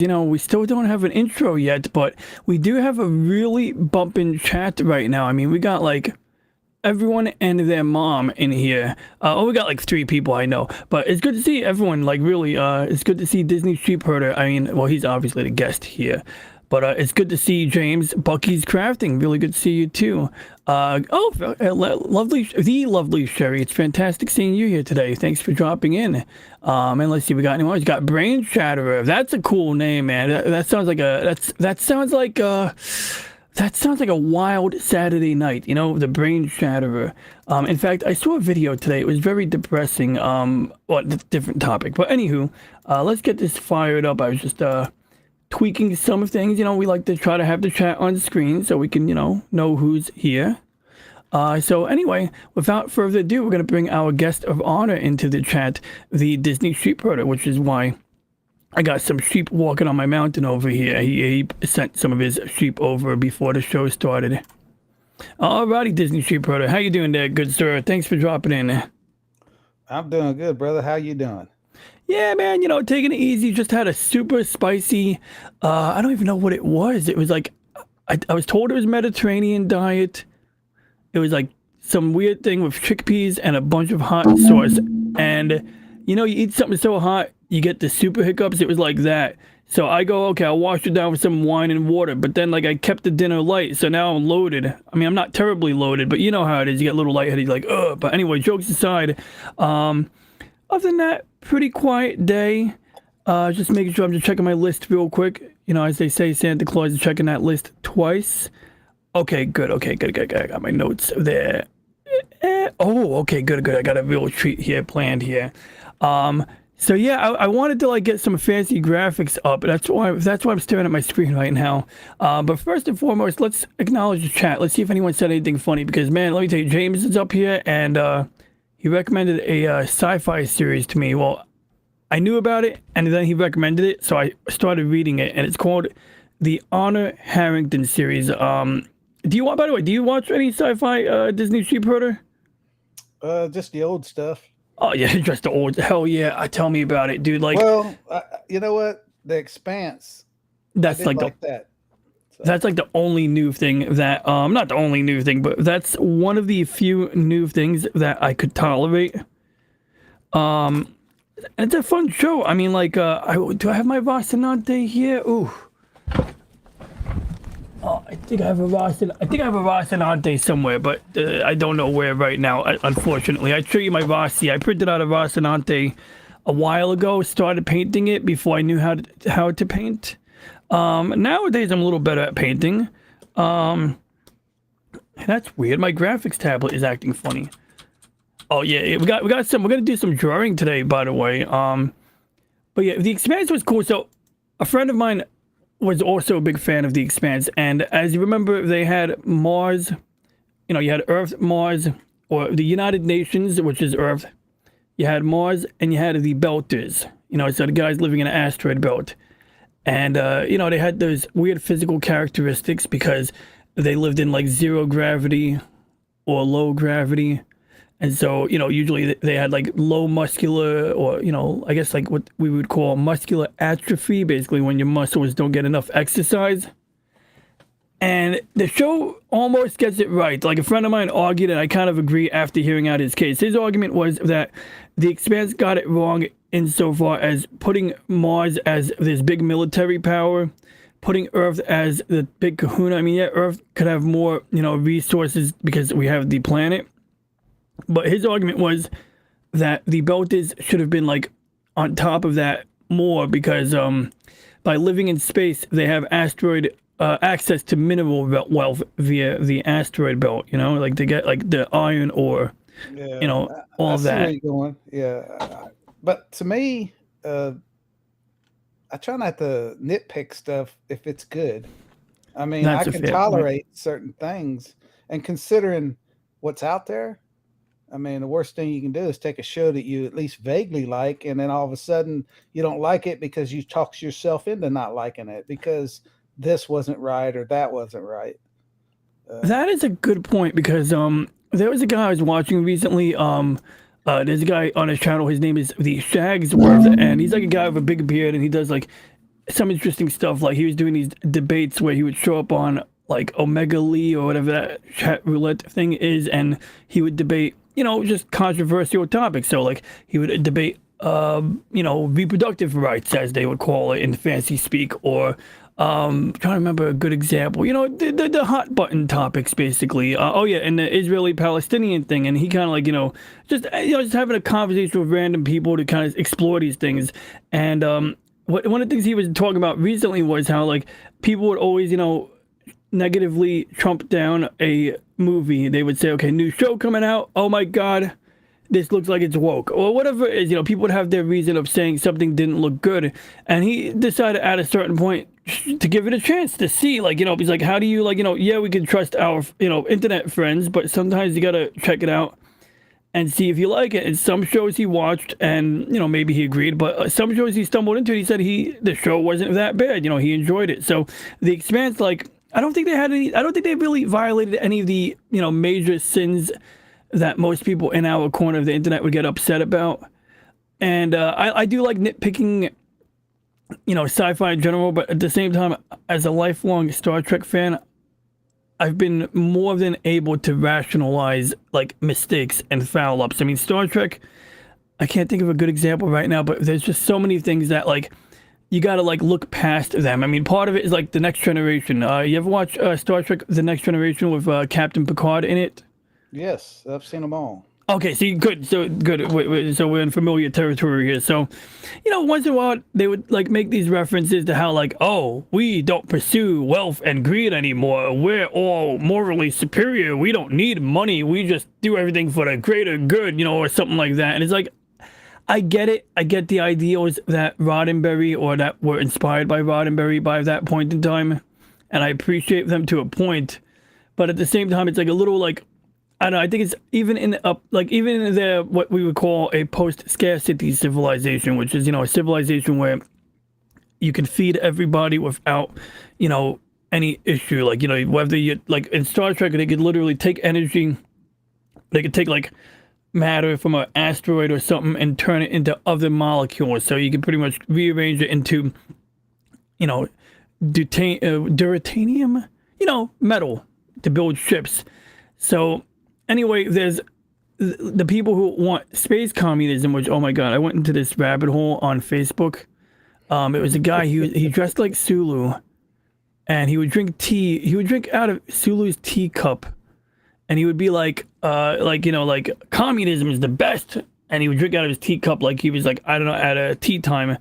You know, we still don't have an intro yet, but we do have a really bumping chat right now. I mean, we got like everyone and their mom in here. We got like 3 people I know, but it's good to see everyone. Like, really, it's good to see Disney Sheepherder. I mean, well, he's obviously the guest here, but it's good to see James Bucky's Crafting. Really good to see you too. Lovely, the lovely Sherry. It's fantastic seeing you here today. Thanks for dropping in. And let's see, we got anyone. We got Brain Shatterer. That's a cool name, man. That sounds like that sounds like a wild Saturday night, you know, the Brain Shatterer. In fact, I saw a video today. It was very depressing. Well, different topic. But anywho, let's get this fired up. I was just tweaking some things. You know, we like to try to have the chat on screen so we can, know who's here. So anyway, without further ado, we're going to bring our guest of honor into the chat, the Disney Sheepherder, which is why I got some sheep walking on my mountain over here. He sent some of his sheep over before the show started. Alrighty, Disney Sheepherder. How you doing there, good sir? Thanks for dropping in. I'm doing good, brother. How you doing? Yeah, man, taking it easy. Just had a super spicy, I don't even know what it was. It was like, I was told it was Mediterranean diet. It was like some weird thing with chickpeas and a bunch of hot sauce. And, you eat something so hot, you get the super hiccups. It was like that. So I go, okay, I'll wash it down with some wine and water. But then, like, I kept the dinner light, so now I'm loaded. I mean, I'm not terribly loaded, but you know how it is. You get a little lightheaded, like, ugh. But anyway, jokes aside, other than that, pretty quiet day. Just making sure I'm just checking my list real quick. As they say, Santa Claus is checking that list twice. Okay, good. Okay, good. I got my notes there. Okay, good. I got a real treat here planned here. So yeah, I wanted to like get some fancy graphics up. That's why I'm staring at my screen right now. But first and foremost, let's acknowledge the chat. Let's see if anyone said anything funny. Because man, let me tell you, James is up here and he recommended a sci-fi series to me. Well, I knew about it and then he recommended it, so I started reading it, and it's called the Honor Harrington series. By the way, do you watch any sci-fi Disney Sheepherder? Just the old stuff. Oh yeah, just the old. Hell yeah, tell me about it, dude. Like, well, you know what? The Expanse. That's like that. So. That's like the only new thing that not the only new thing, but that's one of the few new things that I could tolerate. It's a fun show. I mean, like, do I have my Rocinante here? Ooh. Oh, I think I have a Rocinante somewhere, but I don't know where right now, unfortunately. I'd show you my Rossi. I printed out a Rocinante a while ago, started painting it before I knew how to paint. Nowadays, I'm a little better at painting. That's weird. My graphics tablet is acting funny. Oh, yeah, we're going to do some drawing today, by the way. But yeah, the Expanse was cool. So, a friend of mine was also a big fan of The Expanse, and as you remember, they had Mars, you had Earth, Mars, or the United Nations, which is Earth. You had Mars, and you had the Belters, so the guys living in an asteroid belt. And, they had those weird physical characteristics because they lived in, like, zero gravity or low gravity. And so, usually they had like low muscular, or, I guess like what we would call muscular atrophy, basically when your muscles don't get enough exercise. And the show almost gets it right. Like, a friend of mine argued, and I kind of agree after hearing out his case. His argument was that The Expanse got it wrong insofar as putting Mars as this big military power, putting Earth as the big kahuna. I mean, yeah, Earth could have more, resources because we have the planet. But his argument was that the Belters should have been like on top of that more because by living in space, they have asteroid access to mineral wealth via the asteroid belt. Like they get like the iron ore, yeah, all of that. Where you're going. Yeah, but to me, I try not to nitpick stuff if it's good. I mean, I can tolerate certain things, and considering what's out there, I mean, the worst thing you can do is take a show that you at least vaguely like, and then all of a sudden you don't like it because you talked yourself into not liking it because this wasn't right or that wasn't right. That is a good point because there was a guy I was watching recently. There's a guy on his channel. His name is the Shagsworth, and he's like a guy with a big beard, and he does like some interesting stuff. Like he was doing these debates where he would show up on like Omega Lee or whatever that chat roulette thing is, and he would debate, just controversial topics. So like he would debate, reproductive rights, as they would call it in fancy speak, or trying to remember a good example. The hot button topics, basically. And the Israeli-Palestinian thing, and he kind of like, just having a conversation with random people to kind of explore these things. And one of the things he was talking about recently was how like people would always, negatively trump down a movie. They would say, okay, new show coming out. Oh my God, this looks like it's woke, or whatever it is. People would have their reason of saying something didn't look good, and he decided at a certain point to give it a chance to see, like, he's like, how do you, like, yeah, we can trust our, internet friends, but sometimes you gotta check it out and see if you like it. And some shows he watched, and maybe he agreed, but some shows he stumbled into, he said the show wasn't that bad. He enjoyed it. So The Expanse, like, I don't think they really violated any of the, major sins that most people in our corner of the internet would get upset about. And I do like nitpicking, sci-fi in general, but at the same time, as a lifelong Star Trek fan, I've been more than able to rationalize like mistakes and foul ups. I mean, Star Trek, I can't think of a good example right now, but there's just so many things that like you gotta like look past them. I mean, part of it is like The Next Generation. You ever watch Star Trek: The Next Generation with Captain Picard in it? Yes, I've seen them all. Okay, see, good. So good. So we're in familiar territory here. So, once in a while they would like make these references to how like, oh, we don't pursue wealth and greed anymore. We're all morally superior. We don't need money. We just do everything for the greater good, or something like that. And it's like, I get it. I get the ideals that Roddenberry or that were inspired by Roddenberry by that point in time, and I appreciate them to a point. But at the same time, it's like a little like, I don't know. I think it's even in the what we would call a post-scarcity civilization, which is a civilization where you can feed everybody without any issue. Like whether you like in Star Trek, they could literally take energy, they could take like matter from an asteroid or something and turn it into other molecules. So you can pretty much rearrange it into deuterium, metal to build ships. So anyway, there's the people who want space communism, which, oh my God, I went into this rabbit hole on Facebook. It was a guy, he dressed like Sulu, and he would drink tea. He would drink out of Sulu's teacup, and he would be like communism is the best. And he would drink out of his teacup like he was like, I don't know, at a tea time.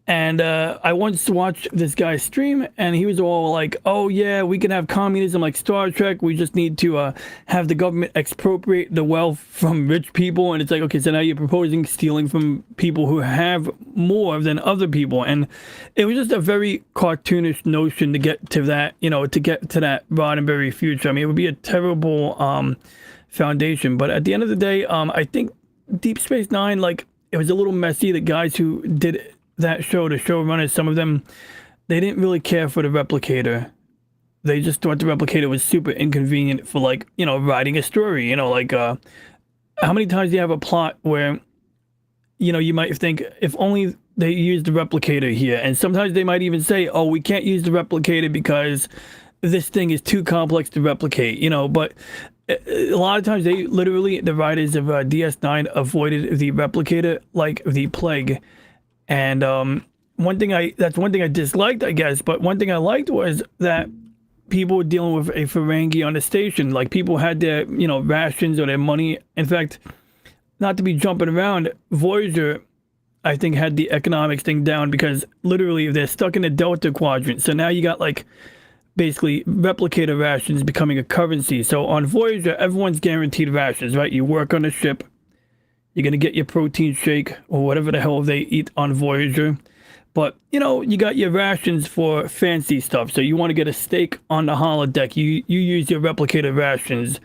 And I once watched this guy stream, and he was all like, oh yeah, we can have communism like Star Trek. We just need to have the government expropriate the wealth from rich people. And it's like, okay, so now you're proposing stealing from people who have more than other people. And it was just a very cartoonish notion to get to that, to get to that Roddenberry future. I mean, it would be a terrible foundation. But at the end of the day, I think Deep Space Nine, like, it was a little messy. The guys who did that show, the showrunners, some of them, they didn't really care for the replicator. They just thought the replicator was super inconvenient for, like, writing a story. How many times do you have a plot where, you might think, if only they used the replicator here. And sometimes they might even say, oh, we can't use the replicator because this thing is too complex to replicate, but a lot of times the writers of DS9 avoided the replicator like the plague. And that's one thing I disliked, I guess. But one thing I liked was that people were dealing with a Ferengi on the station. Like, people had their, rations or their money. In fact, not to be jumping around, Voyager, I think, had the economics thing down, because literally they're stuck in the Delta Quadrant. So now you got, like, basically replicator rations becoming a currency. So on Voyager, everyone's guaranteed rations, right? You work on the ship, you're going to get your protein shake or whatever the hell they eat on Voyager. But, you got your rations for fancy stuff. So you want to get a steak on the holodeck, you use your replicator rations.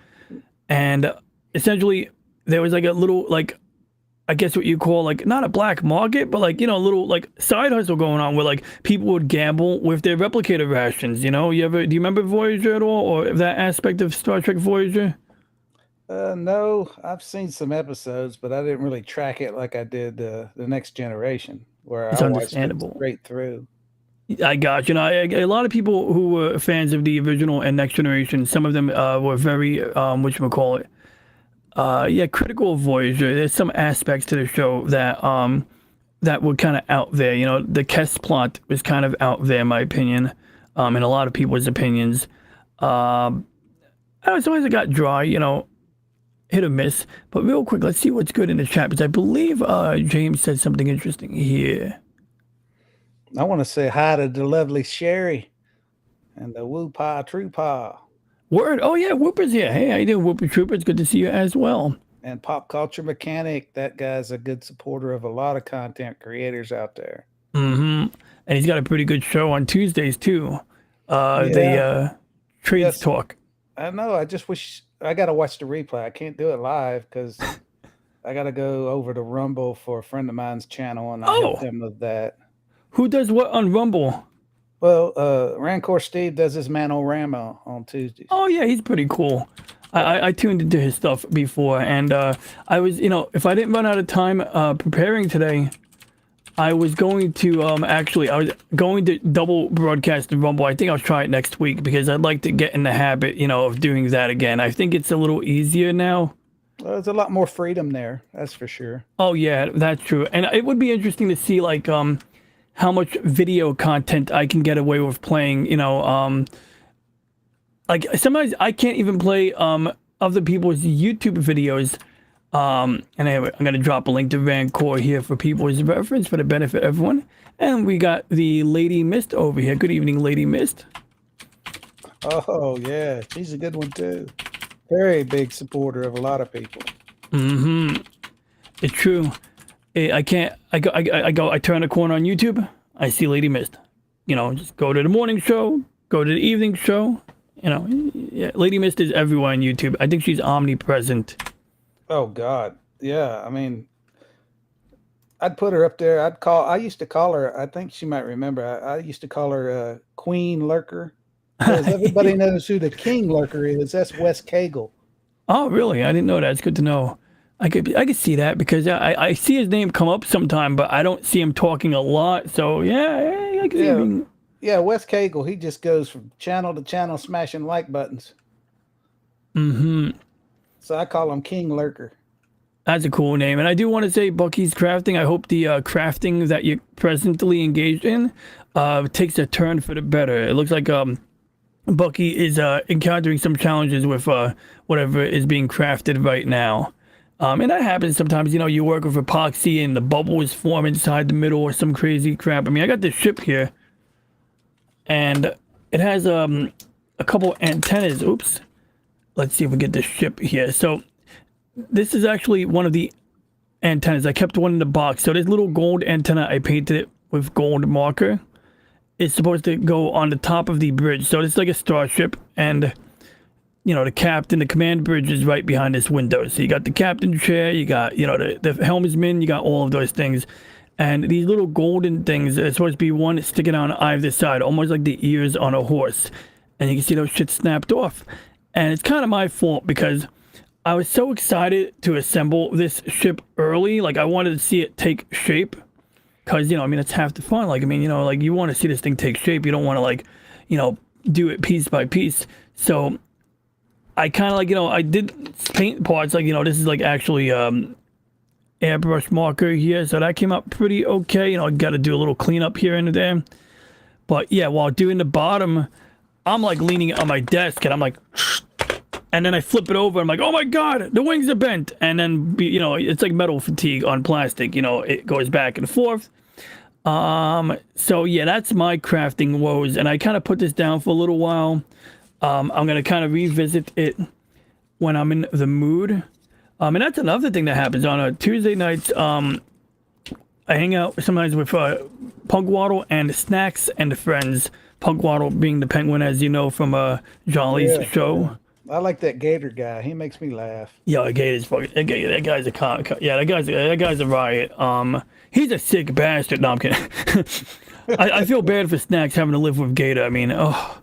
And essentially, there was like a little, like, I guess what you call, like, not a black market, but like, a little like side hustle going on where like people would gamble with their replicator rations. Do you remember Voyager at all, or that aspect of Star Trek Voyager? No, I've seen some episodes, but I didn't really track it like I did the Next Generation, where It's I watched it understandable. straight through. I got you. Know, a lot of people who were fans of the original and Next Generation, some of them were very, whatchamacallit, yeah, critical of Voyager. There's some aspects to the show that were kind of out there. You know, the Kess plot was kind of out there, in my opinion, and a lot of people's opinions. Sometimes it got dry, you know, hit or miss. But real quick, let's see what's good in the chat, because I believe James said something interesting here. I want to say hi to the lovely Sherry and the Woo Pa True Pa. Word. Oh, yeah, Whooper's here. Hey, how you doing, Whooper Trooper? It's good to see you as well. And Pop Culture Mechanic. That guy's a good supporter of a lot of content creators out there. Mm-hmm. And he's got a pretty good show on Tuesdays, too. The Trades Talk. I know. I just wish I got to watch the replay. I can't do it live because I got to go over to Rumble for a friend of mine's channel, and I help him with that. Who does what on Rumble? Well, Rancor Steve does his Manorama on Tuesdays. Oh, yeah, he's pretty cool. I tuned into his stuff before, and I was, you know, if I didn't run out of time preparing today, I was going to I was going to double broadcast the Rumble. I think I'll try it next week because I'd like to get in the habit, you know, of doing that again. I think it's a little easier now. Well, there's a lot more freedom there, that's for sure. Oh, yeah, that's true. And it would be interesting to see, like, how much video content I can get away with playing, you know, like sometimes I can't even play other people's YouTube videos. And anyway, I'm gonna drop a link to Rancor here for people's reference for the benefit of everyone. And we got the Lady Mist over here. Good evening, Lady Mist. Oh yeah, she's a good one too. Very big supporter of a lot of people. Mm-hmm. It's true. I turn a corner on YouTube, I see Lady Mist. You know, just go to the morning show, go to the evening show. You know, yeah, Lady Mist is everywhere on YouTube. I think she's omnipresent. Oh God, yeah. I mean, I'd put her up there. I used to call her. I think she might remember. I used to call her Queen Lurker because everybody knows who the King Lurker is. That's Wes Cagle. Oh, really? I didn't know that. It's good to know. I could see that because I see his name come up sometime, but I don't see him talking a lot. So yeah, I can see him. Yeah, Wes Cagle, he just goes from channel to channel smashing like buttons. Mm-hmm. So I call him King Lurker. That's a cool name. And I do want to say, Bucky's Crafting, I hope the crafting that you're presently engaged in takes a turn for the better. It looks like Bucky is encountering some challenges with whatever is being crafted right now. And that happens sometimes, you know, you work with epoxy and the bubbles form inside the middle or some crazy crap. I mean, I got this ship here. And it has a couple antennas. Oops. Let's see if we get this ship here. So this is actually one of the antennas. I kept one in the box. So this little gold antenna, I painted it with gold marker. It's supposed to go on the top of the bridge. So it's like a starship. And, you know, the captain, the command bridge is right behind this window. So you got the captain chair, you got, you know, the helmsman, you got all of those things. And these little golden things are supposed to be one sticking on either side, almost like the ears on a horse. And you can see those shit snapped off. And it's kind of my fault because I was so excited to assemble this ship early. Like, I wanted to see it take shape. Because, you know, I mean, it's half the fun. Like, I mean, you know, like, you want to see this thing take shape. You don't want to, like, you know, do it piece by piece. So I kind of, like, you know, I did paint parts. Like, you know, this is, like, actually airbrush marker here, so that came out pretty okay. You know, I got to do a little cleanup here and there. But yeah, while doing the bottom, I'm like leaning on my desk and I'm like, and then I flip it over. I'm like, oh my God, the wings are bent. And then, you know, it's like metal fatigue on plastic. You know, it goes back and forth. So yeah, that's my crafting woes. And I kind of put this down for a little while. I'm going to kind of revisit it when I'm in the mood. And that's another thing that happens on Tuesday nights. I hang out sometimes with Punkwaddle and Snacks and friends. Punkwaddle being the penguin, as you know, from Jolly's show. I like that Gator guy. He makes me laugh. Yeah, Gator's fucking. That guy's a yeah. That guy's a riot. He's a sick bastard. No, I'm kidding. I feel bad for Snacks having to live with Gator. I mean, oh,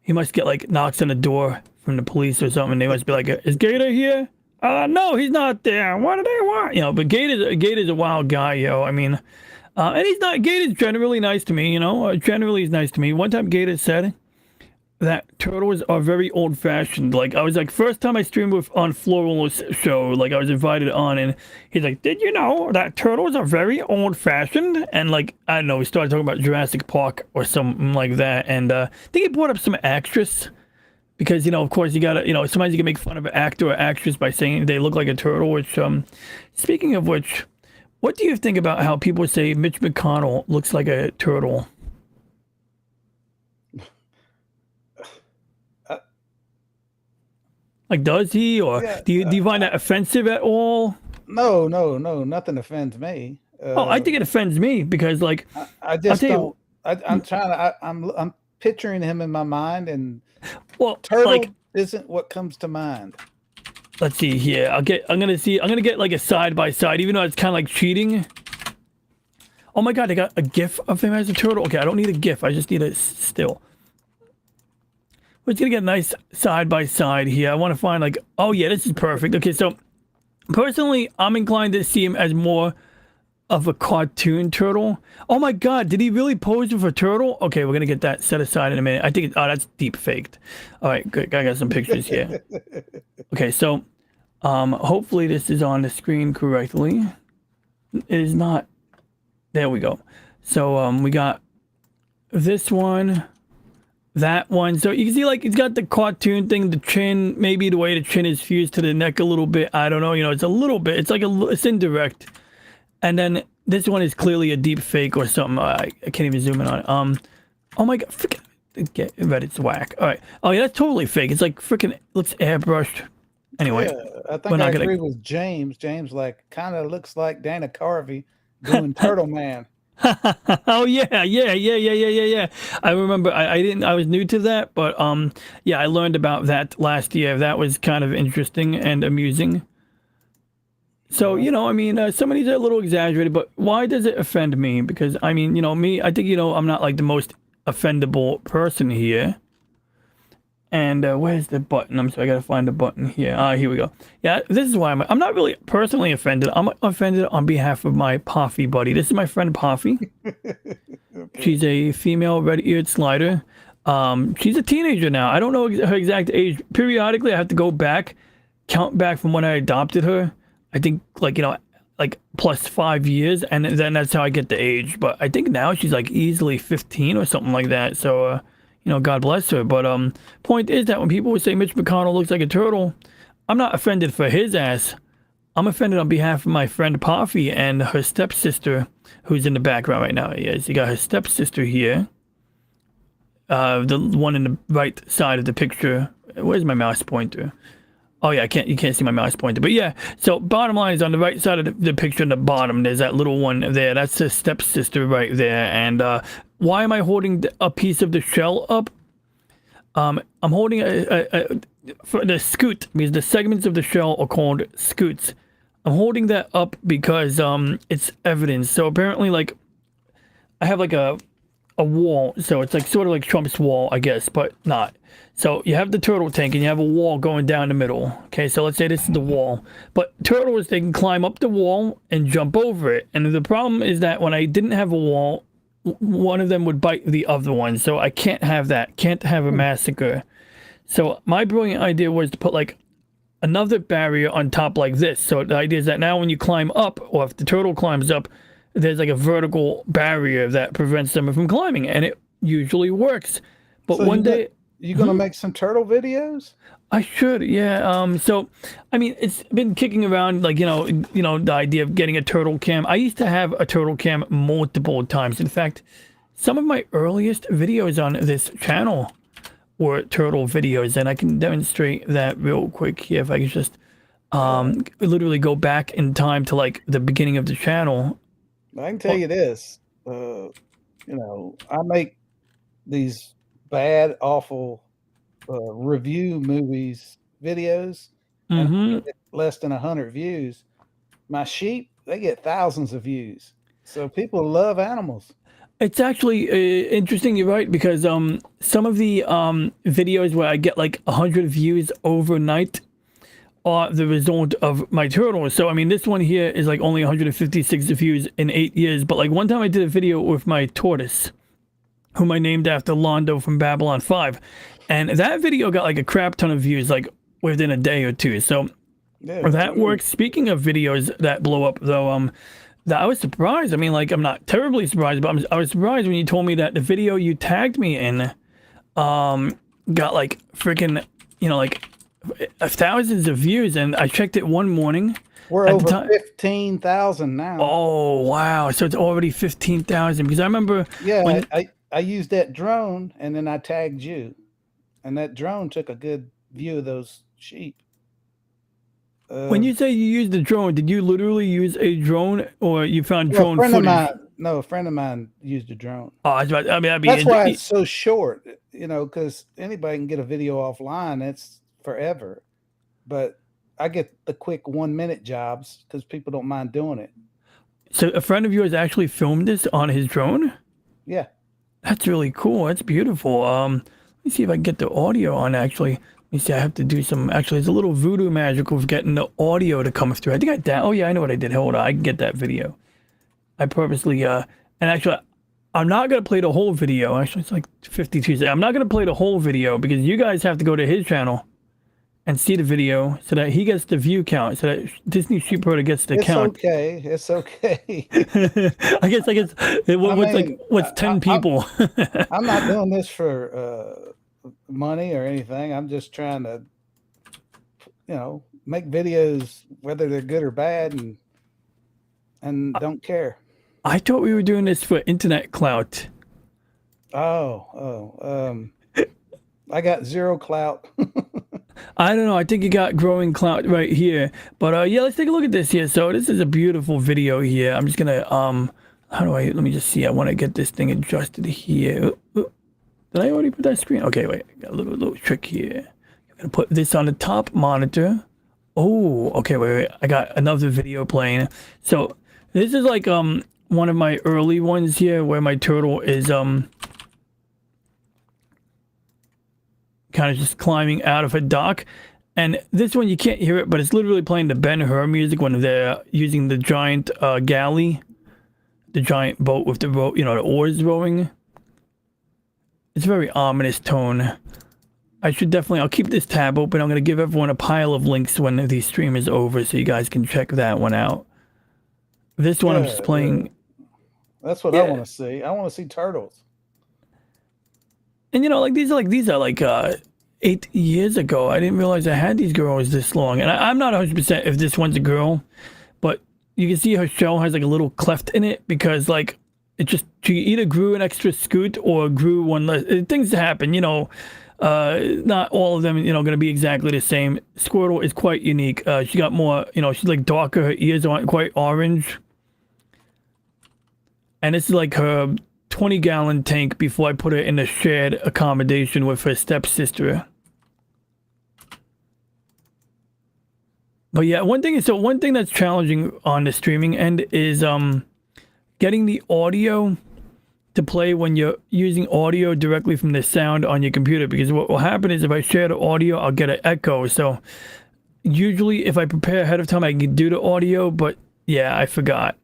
he must get like knocks on the door from the police or something. They must be like, "Is Gator here?" No, he's not there. What do they want? You know, but Gator's a wild guy, yo. I mean, And he's not. Gator's generally nice to me. You know, generally he's nice to me. One time, Gator said that turtles are very old-fashioned. Like I was like, first time I streamed with on Floral's show, like I was invited on, and he's like, "Did you know that turtles are very old-fashioned?" And like I don't know, we started talking about Jurassic Park or something like that, and I think he brought up some actress because you know, of course, you gotta, you know, sometimes you can make fun of an actor or actress by saying they look like a turtle. Which, speaking of which, what do you think about how people say Mitch McConnell looks like a turtle? Like, does he, or Yeah, do you find that offensive at all? no, no, no, nothing offends me. Oh, I think it offends me because, like, I I'll just tell don't. you, I'm trying to. I'm picturing him in my mind, and well, turtle like, isn't what comes to mind. let's see here. I'm gonna get like a side by side, even though it's kind of like cheating. Oh my God, they got a GIF of him as a turtle. Okay, I don't need a GIF. I just need a still. We're just gonna get a nice side by side here. I want to find like, oh yeah, this is perfect. Okay, so personally, I'm inclined to see him as more of a cartoon turtle. Oh my God, did he really pose with a turtle? Okay, we're gonna get that set aside in a minute. I think, oh, that's deep faked. All right, good. I got some pictures here. Okay, so hopefully this is on the screen correctly. It is not. There we go. So we got this one. That one. So you can see, like, he's got the cartoon thing, the chin, maybe the way the chin is fused to the neck a little bit. I don't know. You know, it's a little bit. It's like it's indirect. And then this one is clearly a deep fake or something. I can't even zoom in on it. Oh my God. Get Reddit's whack. All right. Oh yeah, that's totally fake. It's like freaking looks airbrushed. Anyway, Yeah, I think I agree with James. James like kind of looks like Dana Carvey doing Turtle Man. Oh yeah. I remember I was new to that, but yeah, I learned about that last year. That was kind of interesting and amusing. So, you know, I mean, some of these are a little exaggerated, but why does it offend me? Because I mean, you know, me, I think, you know, I'm not like the most offendable person here. And where's the button? I gotta find the button here. Here we go. Yeah, this is why I'm not really personally offended. I'm offended on behalf of my Poffy buddy. This is my friend Poffy. She's a female red-eared slider. She's a teenager now. I don't know her exact age. Periodically, I have to go back, count back from when I adopted her. I think, like, you know, like plus 5 years, and then that's how I get the age. But I think now she's like easily 15 or something like that. So, you know, God bless her. But point is that when people would say Mitch McConnell looks like a turtle, I'm not offended for his ass. I'm offended on behalf of my friend Poffy and her stepsister, who's in the background right now. Yes, you got her stepsister here. The one in the right side of the picture. Where's my mouse pointer? Oh yeah, you can't see my mouse pointer. But yeah, so bottom line is on the right side of the picture in the bottom, there's that little one there. That's the stepsister right there. And why am I holding a piece of the shell up? I'm holding for the scoot, because the segments of the shell are called scoots. I'm holding that up because it's evidence. So apparently, like, I have like a wall, so it's like sort of like Trump's wall, I guess, but not. So you have the turtle tank and you have a wall going down the middle. Okay, so let's say this is the wall. But turtles, they can climb up the wall and jump over it. And the problem is that when I didn't have a wall, one of them would bite the other one. So I can't have that. Can't have a massacre. So my brilliant idea was to put like another barrier on top like this. So the idea is that now when you climb up, or if the turtle climbs up, there's like a vertical barrier that prevents them from climbing. And it usually works. But so one day... You gonna make some turtle videos? I should, yeah. So, I mean, it's been kicking around, like, you know, the idea of getting a turtle cam. I used to have a turtle cam multiple times. In fact, some of my earliest videos on this channel were turtle videos, and I can demonstrate that real quick here. If I could just literally go back in time to like the beginning of the channel. I can tell you this, you know, I make these bad, awful review movies videos, and less than 100 views. My sheep, they get thousands of views. So people love animals. It's actually interesting. You're right, because some of the videos where I get like 100 views overnight are the result of my turtles. So I mean, this one here is like only 156 views in 8 years. But like one time I did a video with my tortoise, whom I named after Londo from Babylon 5, and that video got like a crap ton of views like within a day or two. So Yeah, that works. Speaking of videos that blow up, though, that I was surprised. I mean, like I'm not terribly surprised, but I was surprised when you told me that the video you tagged me in, got like freaking, like thousands of views, and I checked it one morning. we're over 15,000 now. Oh wow! So it's already 15,000. Because I remember, Yeah, I used that drone, and then I tagged you, and that drone took a good view of those sheep. When you say you used a drone, did you literally use a drone, or you found drone footage? A friend of mine used a drone. Oh, I mean, that's why it's so short. Because anybody can get a video offline. It's forever, but I get the quick 1 minute jobs because people don't mind doing it. So a friend of yours actually filmed this on his drone? Yeah. That's really cool. That's beautiful. Let me see if I can get the audio on actually. Let me see, I have to do some, actually, it's a little voodoo magic of getting the audio to come through. I think oh yeah, I know what I did. Hold on, I can get that video. I purposely, and actually, I'm not going to play the whole video. Actually, it's like 52 seconds. I'm not going to play the whole video because you guys have to go to his channel and see the video so that he gets the view count, so that Disney Sheepherder gets the count. It's okay. I guess what's 10 people? I'm not doing this for money or anything. I'm just trying to, make videos, whether they're good or bad, and don't care. I thought we were doing this for internet clout. I got zero clout. I don't know. I think you got growing clout right here. But yeah, let's take a look at this here. So this is a beautiful video here. I'm just gonna let me just see. I want to get this thing adjusted here. Did I already put that screen? Okay, wait. I got a little trick here. I'm gonna put this on the top monitor. Oh, okay, wait. I got another video playing. So this is like one of my early ones here where my turtle is kind of just climbing out of a dock. And this one you can't hear it, but it's literally playing the Ben-Hur music when they're using the giant galley, the giant boat with the the oars rowing. It's a very ominous tone. I'll keep this tab open. I'm going to give everyone a pile of links when the stream is over so you guys can check that one out. This one I'm just playing. That's what I want to see. I want to see turtles. And these are 8 years ago. I didn't realize I had these girls this long. And I'm not 100% if this one's a girl, but you can see her shell has like a little cleft in it because she either grew an extra scoot or grew one less. Things happen, not all of them, going to be exactly the same. Squirtle is quite unique. She got more, she's like darker. Her ears aren't quite orange. And this is like her 20-gallon tank before I put her in a shared accommodation with her stepsister. But yeah, one thing that's challenging on the streaming end is getting the audio to play when you're using audio directly from the sound on your computer, because what will happen is if I share the audio, I'll get an echo. So usually if I prepare ahead of time, I can do the audio, but yeah, I forgot.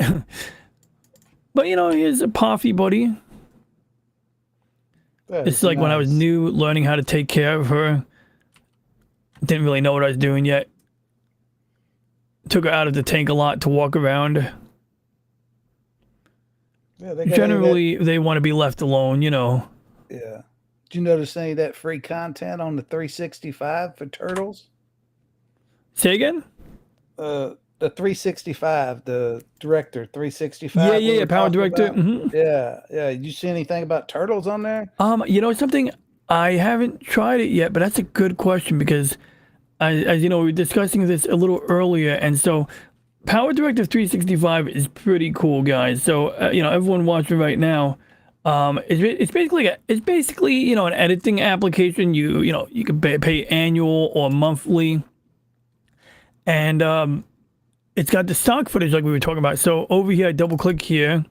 But here's a Poffy buddy. It's like nice. When I was new, learning how to take care of her. Didn't really know what I was doing yet. Took her out of the tank a lot to walk around. Yeah, generally, they want to be left alone, Yeah. Did you notice any of that free content on the 365 for turtles? Say again? The 365, the Director 365. Yeah, Power Director. Mm-hmm. Yeah. Did you see anything about turtles on there? Something, I haven't tried it yet, but that's a good question because, as you know, we were discussing this a little earlier, and so Power Director 365 is pretty cool, guys. So everyone watching right now, it's basically an editing application. You can pay annual or monthly, and it's got the stock footage like we were talking about. So over here, I double click here,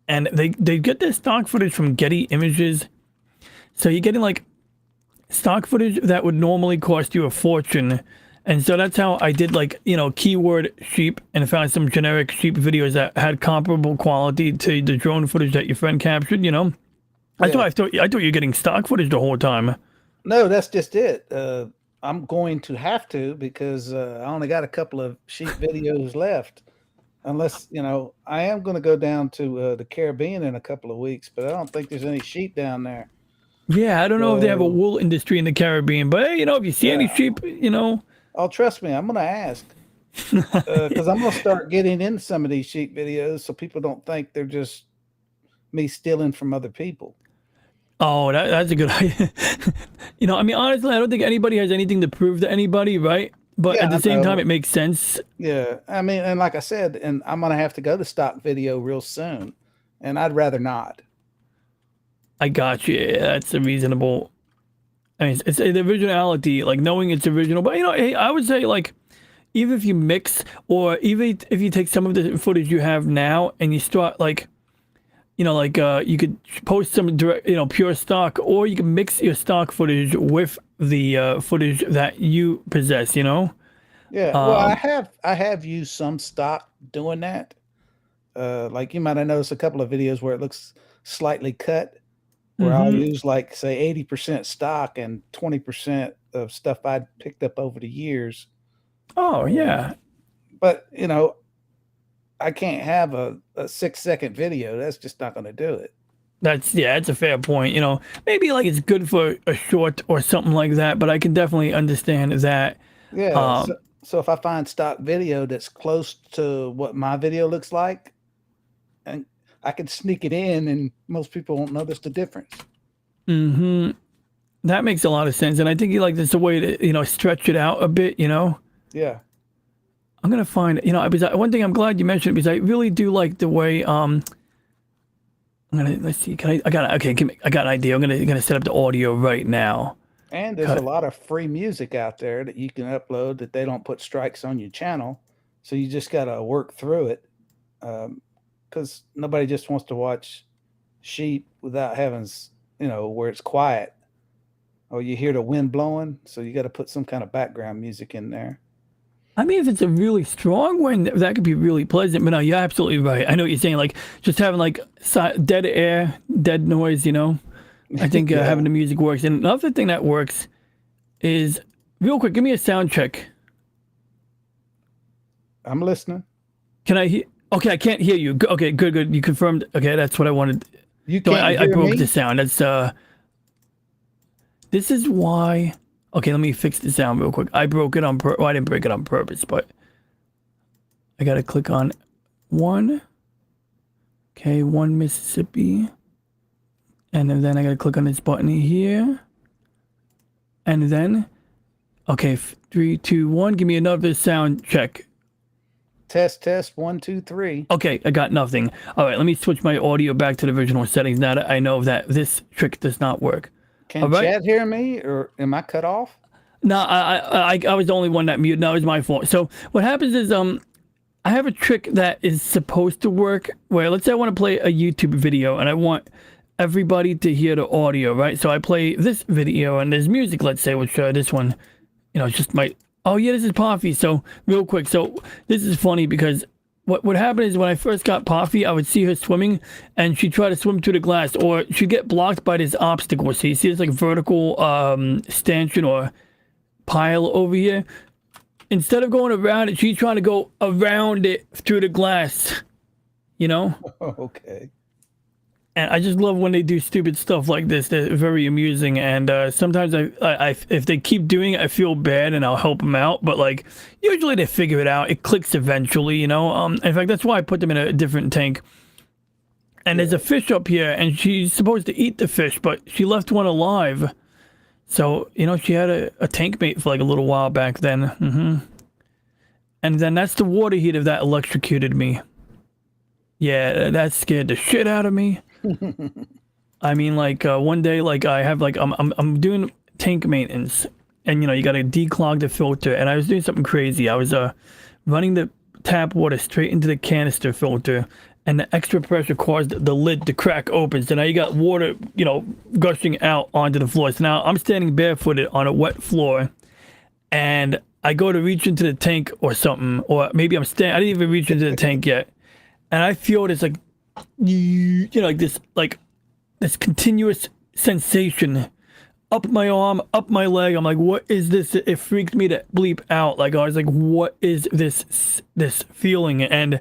and they get their stock footage from Getty Images. So you're getting like stock footage that would normally cost you a fortune, And so that's how I did, like, keyword sheep, and found some generic sheep videos that had comparable quality to the drone footage that your friend captured, That's why I thought you were getting stock footage the whole time. No, that's just it. I'm going to have to, because I only got a couple of sheep videos left. Unless, I am going to go down to the Caribbean in a couple of weeks, but I don't think there's any sheep down there. Yeah, I don't know if they have a wool industry in the Caribbean, but hey, if you see any sheep, Oh, trust me, I'm going to ask. Because I'm going to start getting into some of these sheep videos so people don't think they're just me stealing from other people. Oh, that's a good idea. Honestly, I don't think anybody has anything to prove to anybody, right? But at the same time, it makes sense. Yeah, and like I said, and I'm going to have to go to stock video real soon, and I'd rather not. I got you. Yeah, that's a reasonable. It's the originality, like knowing it's original. But hey, I would say, like, even if you mix, or even if you take some of the footage you have now and you start, like, you could post some direct, pure stock, or you can mix your stock footage with the footage that you possess. Yeah. Well, I have used some stock doing that. Like, you might have noticed a couple of videos where it looks slightly cut, where I'll use, like, say 80% stock and 20% of stuff I'd picked up over the years. Oh yeah. But I can't have a 6-second video. That's just not going to do it. That's a fair point. Maybe like it's good for a short or something like that, but I can definitely understand that. Yeah. So if I find stock video that's close to what my video looks like, and I can sneak it in, and most people won't notice the difference. That makes a lot of sense, and I think there's a way to stretch it out a bit. Yeah. I'm gonna find, one thing I'm glad you mentioned, because I really do like the way let's see, I got an idea. I'm gonna set up the audio right now. And there's a lot of free music out there that you can upload that they don't put strikes on your channel, so you just gotta work through it, because nobody just wants to watch sheep without having where it's quiet, or you hear the wind blowing, so you got to put some kind of background music in there. If it's a really strong wind, that could be really pleasant. But no, you're absolutely right. I know what you're saying. Like, just having, like, dead air, dead noise. I think having the music works. And another thing that works is, real quick, give me a sound check. I'm listening. Can I hear? Okay, I can't hear you. Okay, good. You confirmed. Okay, that's what I wanted. You can't hear me? I broke the sound. That's This is why. Okay, let me fix the sound real quick. I broke it on I didn't break it on purpose, but I gotta click on one. Okay, one Mississippi. And then I gotta click on this button here. And then, okay, 3, 2, 1. Give me another sound check. Test, 1, 2, 3. Okay, I got nothing. All right, let me switch my audio back to the original settings now that I know that this trick does not work. Can Chad hear me, or am I cut off? No, I was the only one that muted. No, it was my fault. So what happens is I have a trick that is supposed to work where, let's say I want to play a YouTube video and I want everybody to hear the audio, right? So I play this video and there's music, let's say, which this one, it's just my, oh yeah, this is Poffy. So real quick, so this is funny because what happened is when I first got Poffy, I would see her swimming and she'd try to swim through the glass, or she'd get blocked by this obstacle. So you see this like vertical stanchion or pile over here. Instead of going around it, she's trying to go around it through the glass, Okay. And I just love when they do stupid stuff like this. They're very amusing, and sometimes I if they keep doing it, I feel bad, and I'll help them out. But like usually they figure it out. It clicks eventually, In fact, that's why I put them in a different tank. And there's a fish up here, and she's supposed to eat the fish, but she left one alive. So she had a tank mate for like a little while back then. And then that's the water heater that electrocuted me. Yeah, that scared the shit out of me. One day, I have I'm doing tank maintenance, and you got to declog the filter, and I was doing something crazy. I was running the tap water straight into the canister filter, and the extra pressure caused the lid to crack open. So now you got water, gushing out onto the floor. So now I'm standing barefooted on a wet floor, and I go to reach into the tank or something, or maybe I didn't even reach into the tank yet, and I feel this like, like this continuous sensation up my arm, up my leg. I'm like, what is this? It freaked me to bleep out. Like I was like, what is this feeling? And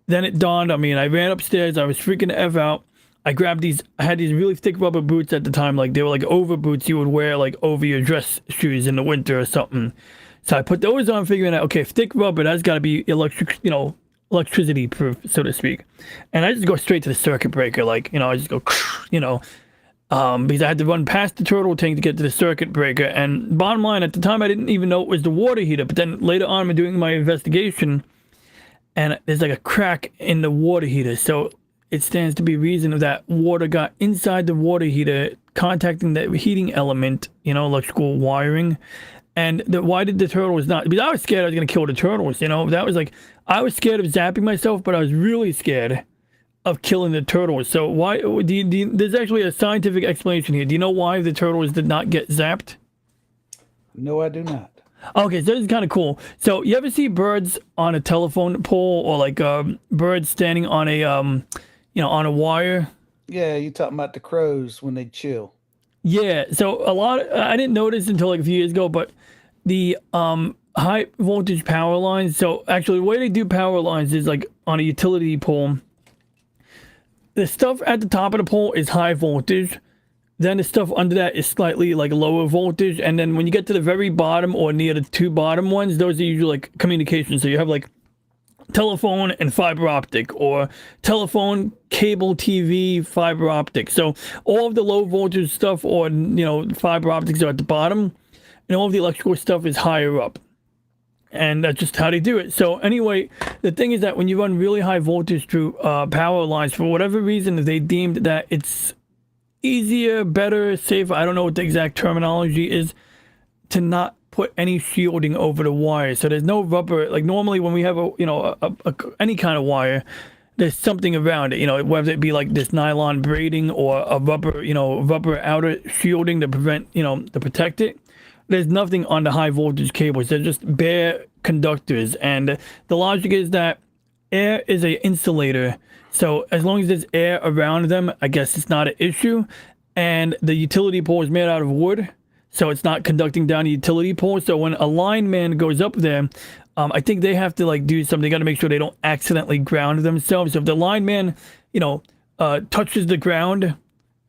then it dawned on me, and I ran upstairs. I was freaking the F out. I had these really thick rubber boots at the time. Like they were like over boots you would wear like over your dress shoes in the winter or something. So I put those on, figuring out, okay, thick rubber, that's got to be electricity proof, so to speak. And I just go straight to the circuit breaker. Like, I just go, because I had to run past the turtle tank to get to the circuit breaker. And bottom line, at the time, I didn't even know it was the water heater. But then later on, I'm doing my investigation, and there's like a crack in the water heater. So it stands to be reason that water got inside the water heater, contacting the heating element, electrical wiring. And why did the turtles not? Because I was scared I was going to kill the turtles, That was like, I was scared of zapping myself, but I was really scared of killing the turtles. So why, there's actually a scientific explanation here. Do you know why the turtles did not get zapped? No, I do not. Okay, so this is kind of cool. So you ever see birds on a telephone pole, or like birds standing on a, on a wire? Yeah, you talking about the crows when they chill. Yeah, so I didn't notice until like a few years ago, but the high voltage power lines. So actually, the way they do power lines is like on a utility pole. The stuff at the top of the pole is high voltage. Then the stuff under that is slightly like lower voltage. And then when you get to the very bottom or near the two bottom ones, those are usually like communication. So you have like telephone and fiber optic, or telephone, cable TV, fiber optic. So all of the low voltage stuff, or fiber optics, are at the bottom, and all of the electrical stuff is higher up. And that's just how they do it. So anyway, the thing is that when you run really high voltage through power lines, for whatever reason, they deemed that it's easier, better, safer, I don't know what the exact terminology is, to not put any shielding over the wire. So there's no rubber. Like normally when we have any kind of wire, there's something around it, whether it be like this nylon braiding or a rubber outer shielding to prevent, to protect it. There's nothing on the high voltage cables. They're just bare conductors. And the logic is that air is an insulator. So as long as there's air around them, I guess it's not an issue. And the utility pole is made out of wood, so it's not conducting down the utility pole. So when a lineman goes up there, I think they have to like do something. They got to make sure they don't accidentally ground themselves. So if the lineman, touches the ground,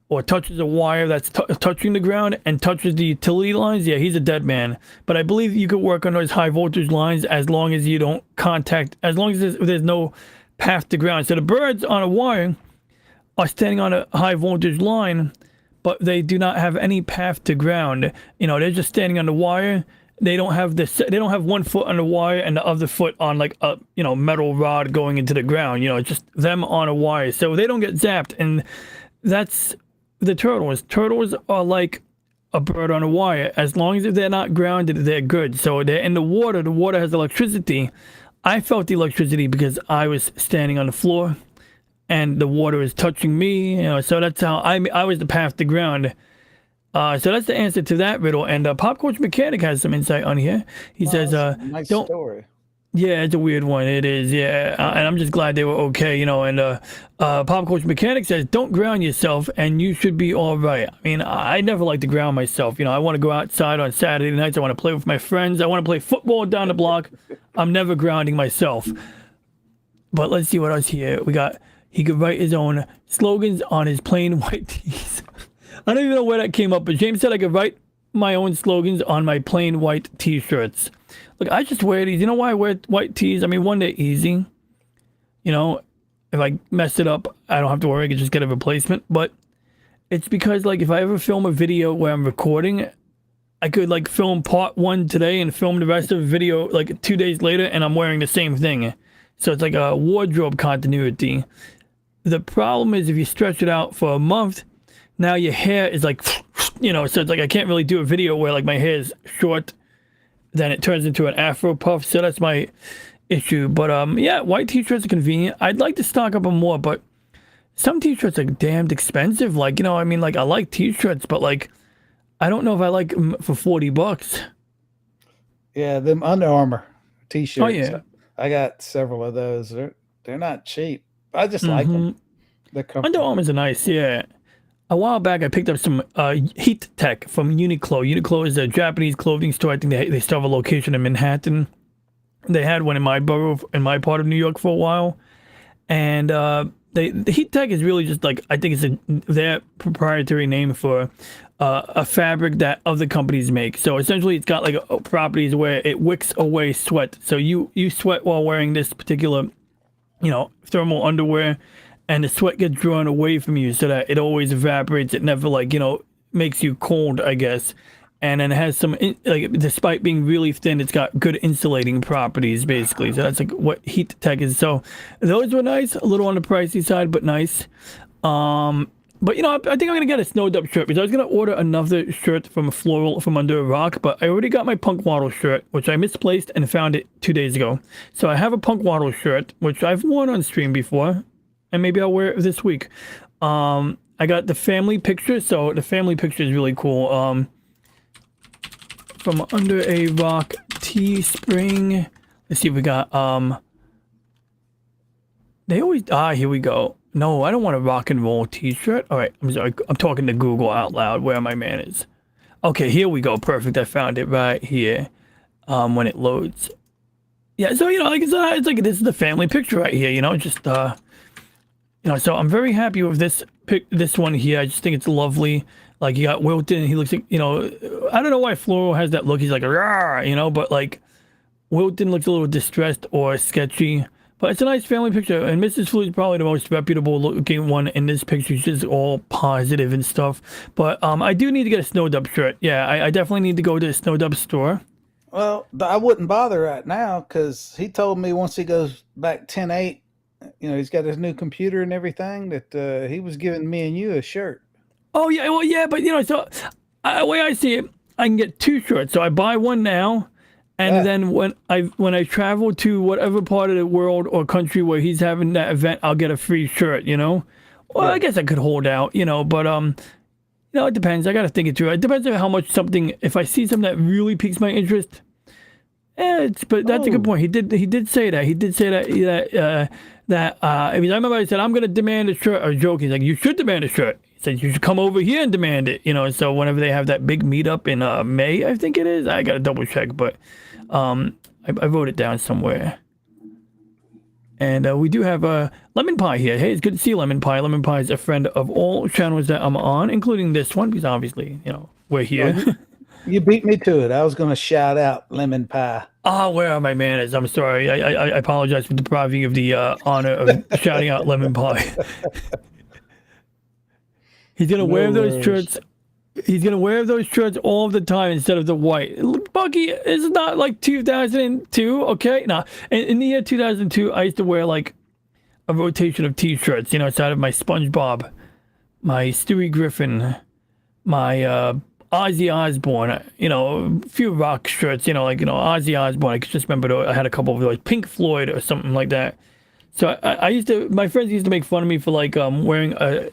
or touches a wire that's touching the ground and touches the utility lines, yeah, he's a dead man. But I believe you could work on those high voltage lines as long as you don't contact, as long as there's no path to ground. So the birds on a wire are standing on a high voltage line, but they do not have any path to ground. They're just standing on the wire. They don't have they don't have one foot on the wire and the other foot on like a metal rod going into the ground. It's just them on a wire, so they don't get zapped. And that's the turtles. Turtles are like a bird on a wire. As long as they're not grounded, they're good. So they're in the water. The water has electricity. I felt the electricity because I was standing on the floor, and the water is touching me, so that's how I was the path to ground. So that's the answer to that riddle. And Pop Coach Mechanic has some insight on here. He says, nice story. Yeah, it's a weird one. It is, yeah. And I'm just glad they were okay, And Pop Coach Mechanic says, don't ground yourself, and you should be all right. I mean, I never like to ground myself. I want to go outside on Saturday nights. I want to play with my friends. I want to play football down the block. I'm never grounding myself. But let's see what else here. He could write his own slogans on his plain white tees. I don't even know where that came up, but James said I could write my own slogans on my plain white t-shirts. Look, I just wear these. You know why I wear white tees? I mean, one, they're easy. If I mess it up, I don't have to worry. I can just get a replacement. But it's because, like, if I ever film a video where I'm recording, I could, like, film part 1 today and film the rest of the video, like, 2 days later, and I'm wearing the same thing. So it's like a wardrobe continuity. The problem is if you stretch it out for a month, now your hair is like, so it's like I can't really do a video where like my hair is short, then it turns into an afro puff. So that's my issue. But yeah, white t-shirts are convenient. I'd like to stock up on more, but some t-shirts are damned expensive. Like, I mean, like I like t-shirts, but like I don't know if I like them for $40. Yeah, them Under Armour Oh t-shirts. yeah. I got several of those. They're not cheap. I just like them. Mm-hmm. They're Under comfortable. Armour's are nice, yeah. A while back, I picked up some Heat Tech from Uniqlo. Uniqlo is a Japanese clothing store. I think they still have a location in Manhattan. They had one in my borough, in my part of New York for a while. And the Heat Tech is really just like, I think it's their proprietary name for a fabric that other companies make. So essentially, it's got like properties where it wicks away sweat. So you sweat while wearing this particular, thermal underwear, and the sweat gets drawn away from you so that it always evaporates. It never makes you cold, I guess. And then it has some despite being really thin, it's got good insulating properties basically. So that's like what Heat Tech is. So those were nice, a little on the pricey side, but nice. But I think I'm gonna get a Snowed Up shirt because I was gonna order another shirt from Floral from Under a Rock, but I already got my Punk Waddle shirt, which I misplaced and found it 2 days ago. So I have a Punk Waddle shirt, which I've worn on stream before, and maybe I'll wear it this week. I got the family picture, so the family picture is really cool. From Under a Rock Teespring. Let's see if we got they always here we go. No, I don't want a rock and roll t-shirt. All right, I'm sorry. I'm talking to Google out loud where my man is. Okay, here we go. Perfect. I found it right here. When it loads. Yeah, so it's like this is the family picture right here, just so I'm very happy with this one here. I just think it's lovely. Like, you got Wilton, he looks like, I don't know why Floral has that look. He's like, rah, but like Wilton looks a little distressed or sketchy. But it's a nice family picture, and Mrs. Flu is probably the most reputable looking one in this picture. She's just all positive and stuff. But I do need to get a Snowed Up shirt. Yeah, I definitely need to go to a Snowed Up store. Well, I wouldn't bother right now because he told me once he goes back 10-8, he's got his new computer and everything, that he was giving me and you a shirt. Oh, yeah, well, yeah, but, so the way I see it, I can get two shirts. So I buy one now. And then when I travel to whatever part of the world or country where he's having that event, I'll get a free shirt, Well, yeah. I guess I could hold out, but it depends. I got to think it through. It depends on how much if I see something that really piques my interest. But that's a good point. He did say that. He did say that I remember I said, I'm going to demand a shirt. Or joke. He's like, you should demand a shirt. He said, you should come over here and demand it. So whenever they have that big meetup in May, I think it is. I got to double check, but I wrote it down somewhere. And we do have Lemon Pie here. Hey, it's good to see Lemon Pie. Lemon Pie is a friend of all channels that I'm on, including this one, because obviously, we're here. You beat me to it. I was going to shout out Lemon Pie. Where are my manners? I'm sorry. I apologize for depriving you of the honor of shouting out Lemon Pie. He's going to wear those shirts. He's going to wear those shirts all the time instead of the white. Bucky, it's not like 2002, okay? Now, in the year 2002, I used to wear like a rotation of t-shirts, inside of my SpongeBob, my Stewie Griffin, my Ozzy Osbourne, a few rock shirts, Ozzy Osbourne. I just remember I had a couple of those, Pink Floyd or something like that. So my friends used to make fun of me for like wearing a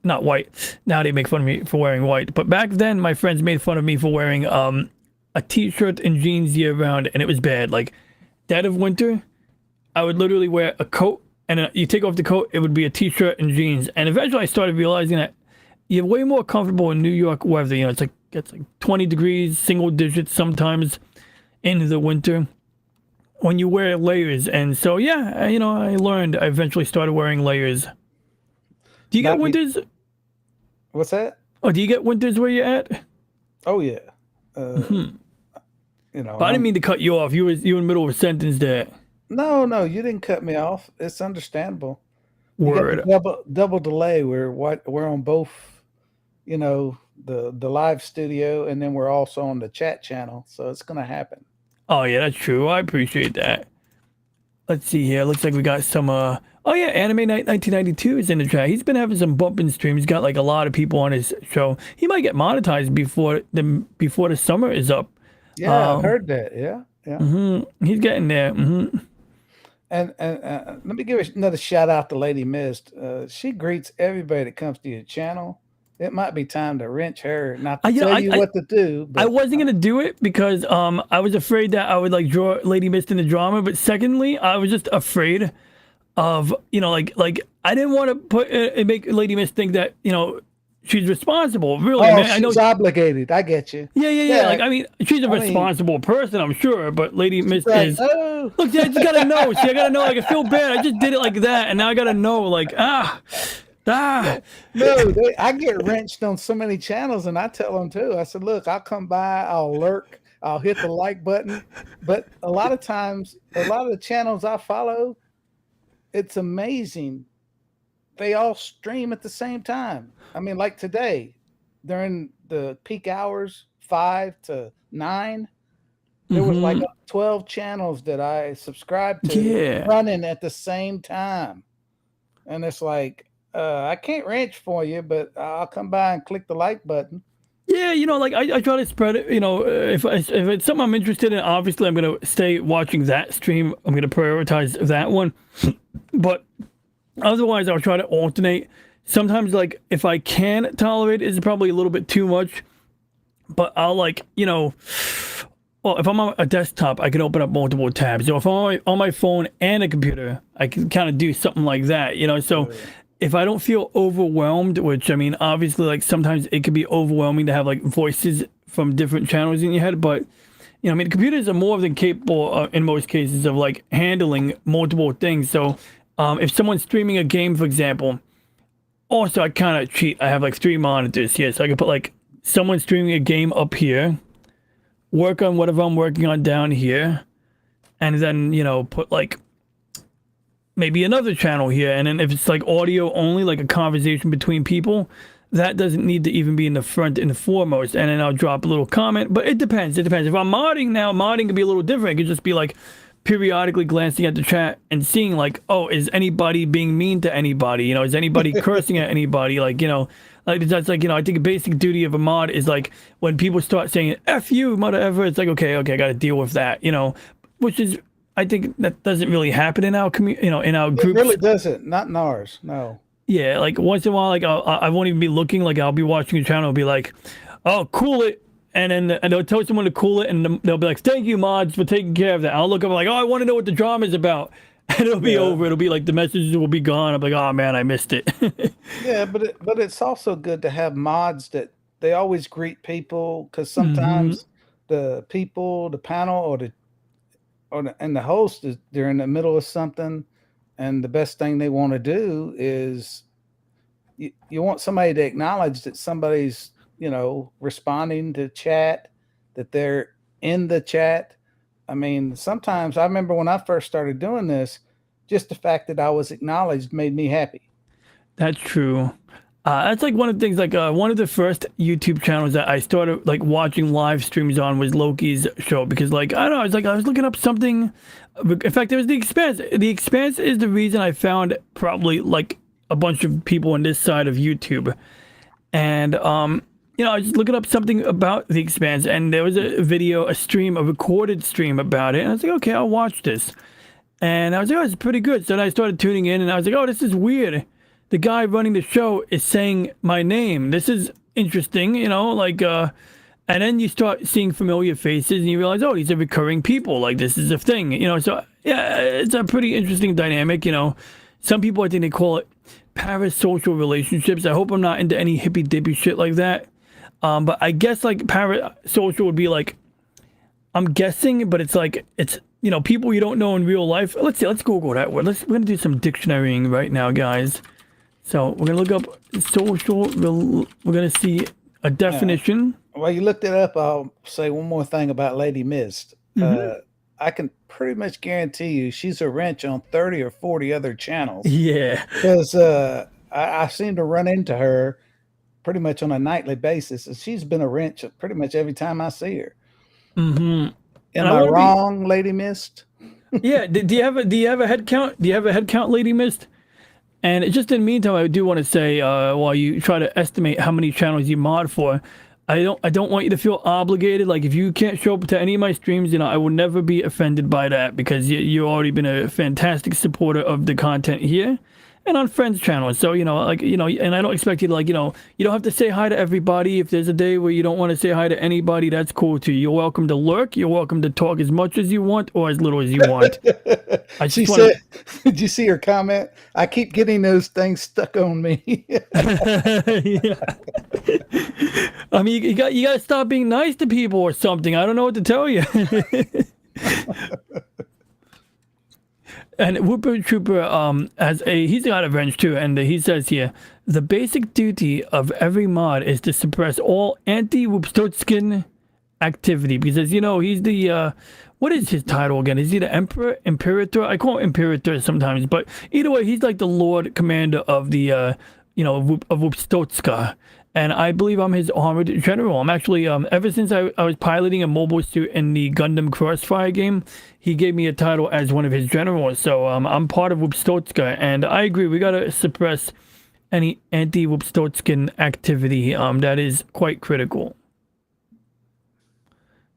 not white. Now they make fun of me for wearing white. But back then, my friends made fun of me for wearing a t-shirt and jeans year round, and it was bad. Like, dead of winter, I would literally wear a coat, and then you take off the coat, it would be a t-shirt and jeans. And eventually I started realizing that you're way more comfortable in New York weather. It's like 20 degrees, single digits sometimes in the winter when you wear layers. And so, yeah, I learned. I eventually started wearing layers. Do you get winters? What's that? Oh, do you get winters where you're at? Oh, yeah. But I didn't mean to cut you off. You were in the middle of a sentence there. No, you didn't cut me off. It's understandable. Word. Double delay. We're on both, the live studio, and then we're also on the chat channel. So it's going to happen. Oh, yeah, that's true. I appreciate that. Let's see here. Looks like we got some, oh yeah, Anime Night 1992 is in the chat. He's been having some bumping streams. He's got like a lot of people on his show. He might get monetized before the summer is up. Yeah, I've heard that. Yeah. He's getting there. And let me give another shout out to Lady Mist. She greets everybody that comes to your channel. it might be time to wrench her, not to tell you what to do. But I wasn't gonna do it because I was afraid that I would like draw Lady Mist into drama. But secondly, I was just afraid of like I didn't want to put make Lady Mist think that she's responsible. Really, man. I know she's obligated. I get you. Yeah. Like I mean, she's a responsible person, I'm sure. But Lady Mist is. Oh. Look, I just gotta know. See, I gotta know. Like I feel bad. I just did it like that, and now I gotta know. Like No, I get wrenched on so many channels, and I tell them too. I said, look, I'll come by, I'll lurk, I'll hit the like button. But a lot of times, a lot of the channels I follow, it's amazing. They all stream at the same time. I mean, like today, during the peak hours, 5 to 9, there was like 12 channels that I subscribed to running at the same time. And it's like, I can't wrench for you, but I'll come by and click the like button. Yeah, like I try to spread it. If it's something I'm interested in, obviously I'm gonna stay watching that stream. I'm gonna prioritize that one. But otherwise, I'll try to alternate. Sometimes, like if I can tolerate it, it's probably a little bit too much. But I'll well, if I'm on a desktop, I can open up multiple tabs. So if I'm on my phone and a computer, I can kind of do something like that. So. If I don't feel overwhelmed, which I mean, obviously, like sometimes it can be overwhelming to have like voices from different channels in your head, but I mean, computers are more than capable in most cases of like handling multiple things. So if someone's streaming a game, for example, also I kind of cheat. I have like 3 monitors here, so I can put like someone streaming a game up here, work on whatever I'm working on down here, and then put like maybe another channel here, and then if it's like audio only, like a conversation between people, that doesn't need to even be in the front and the foremost, and then I'll drop a little comment. But it depends. If I'm modding now, modding can be a little different. It could just be like periodically glancing at the chat and seeing like, oh, is anybody being mean to anybody? Is anybody cursing at anybody? Like like that's like I think a basic duty of a mod is like when people start saying F you, whatever, it's like okay, I gotta deal with that, which is, I think that doesn't really happen in our community, in our groups. It really doesn't. Not in ours. No. Yeah, like once in a while, like I won't even be looking. Like I'll be watching a channel, and be like, "Oh, cool it," and then they'll tell someone to cool it, and they'll be like, "Thank you, mods, for taking care of that." I'll look up like, "Oh, I want to know what the drama is about," and it'll be over. It'll be like the messages will be gone. I'm like, "Oh man, I missed it." Yeah, but it's also good to have mods that they always greet people, because sometimes the people, the panel, or the host they're in the middle of something, and the best thing they want to do is you want somebody to acknowledge that somebody's responding to chat, that they're in the chat. I mean, sometimes I remember when I first started doing this, just the fact that I was acknowledged made me happy. That's true. That's like one of the things, like one of the first YouTube channels that I started like watching live streams on was Loki's show, because like, I don't know, I was looking up something. In fact, it was The Expanse. The Expanse is the reason I found probably like a bunch of people on this side of YouTube. And, I was just looking up something about The Expanse, and there was a recorded stream about it. And I was like, okay, I'll watch this. And I was like, oh, it's pretty good. So then I started tuning in, and I was like, oh, this is weird. The guy running the show is saying my name. This is interesting, and then you start seeing familiar faces and you realize, oh, these are recurring people. Like this is a thing, so yeah, it's a pretty interesting dynamic. Some people, I think they call it parasocial relationships. I hope I'm not into any hippy dippy shit like that. But I guess like parasocial would be like, I'm guessing, but it's like, it's, people you don't know in real life. Let's Google that word. We're going to do some dictionarying right now, guys. So we're going to look up social, we're going to see a definition. While you looked it up, I'll say one more thing about Lady Mist. I can pretty much guarantee you she's a wrench on 30 or 40 other channels. Yeah. Because I seem to run into her pretty much on a nightly basis. And she's been a wrench pretty much every time I see her. Am I wrong, Lady Mist? Yeah. Do you have a head count? Do you have a head count, Lady Mist? And just in the meantime, I do want to say, while you try to estimate how many channels you mod for, I don't want you to feel obligated. Like if you can't show up to any of my streams, I will never be offended by that, because you've already been a fantastic supporter of the content here. and on friends channels. So, like, and I don't expect you to, like, you don't have to say hi to everybody. If there's a day where you don't want to say hi to anybody, that's cool too. You're welcome to lurk. You're welcome to talk as much as you want or as little as you want. She said, did you see her comment? I keep getting those things stuck on me. Yeah. I mean, you got to stop being nice to people or something. I don't know what to tell you. And Whooper Trooper he's got a wrench too, and he says here, the basic duty of every mod is to suppress all anti-Wupstotskin activity, because as you know, he's the what is his title again? Is he the Emperor, Imperator? I call him Imperator sometimes, but either way, he's like the Lord Commander of the of Wupstotska. And I believe I'm his armored general. I'm actually, ever since I was piloting a mobile suit in the Gundam Crossfire game, he gave me a title as one of his generals. So I'm part of Wupstotska, and I agree, we gotta suppress any anti-Wupstotskin activity. That is quite critical.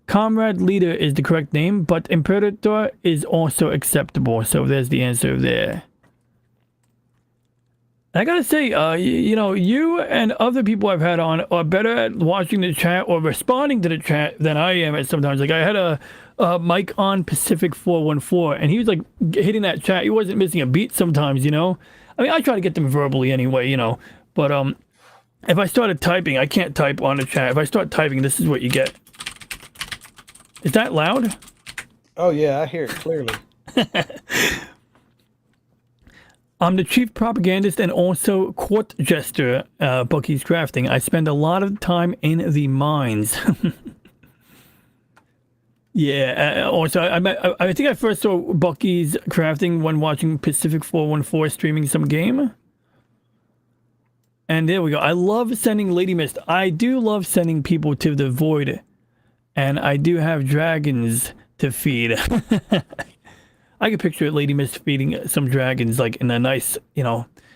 Comrade Leader is the correct name, but Imperator is also acceptable. So there's the answer there. I gotta say, you and other people I've had on are better at watching the chat or responding to the chat than I am at sometimes. Like, I had a Mike on Pacific 414, and he was like hitting that chat. He wasn't missing a beat sometimes, I mean, I try to get them verbally anyway, but if I started typing, I can't type on the chat. If I start typing, this is what you get. Is that loud? Oh yeah, I hear it clearly. I'm the chief propagandist and also court jester, Bucky's Crafting. I spend a lot of time in the mines. Yeah, also, I think I first saw Bucky's Crafting when watching Pacific 414 streaming some game. And there we go. I love sending Lady Mist. I do love sending people to the void. And I do have dragons to feed. I can picture Lady Mist feeding some dragons, like in a nice,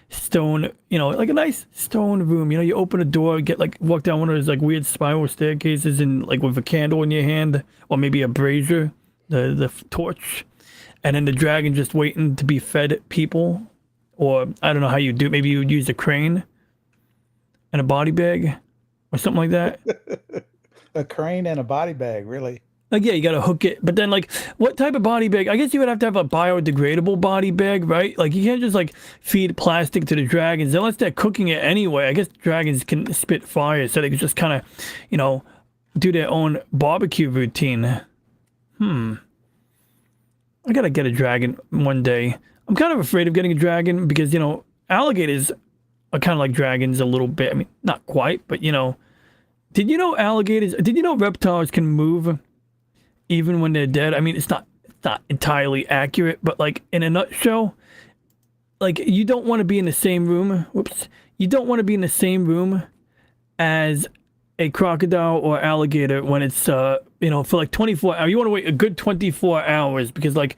stone, like a nice stone room. You open a door, walk down one of those like weird spiral staircases, and like with a candle in your hand, or maybe a brazier, the torch, and then the dragon just waiting to be fed people. Or I don't know how you do. Maybe you would use a crane and a body bag, or something like that. A crane and a body bag, really? Like, yeah, you gotta hook it. But then, like, what type of body bag? I guess you would have to have a biodegradable body bag, right? Like, you can't just, like, feed plastic to the dragons. Unless they're cooking it anyway. I guess dragons can spit fire, so they can just kind of, do their own barbecue routine. I gotta get a dragon one day. I'm kind of afraid of getting a dragon because, alligators are kind of like dragons a little bit. I mean, not quite, but, did you know reptiles can move even when they're dead? I mean, it's not entirely accurate, but like in a nutshell, like you don't want to be in the same room. You don't want to be in the same room as a crocodile or alligator when it's for like 24 hours. You want to wait a good 24 hours because like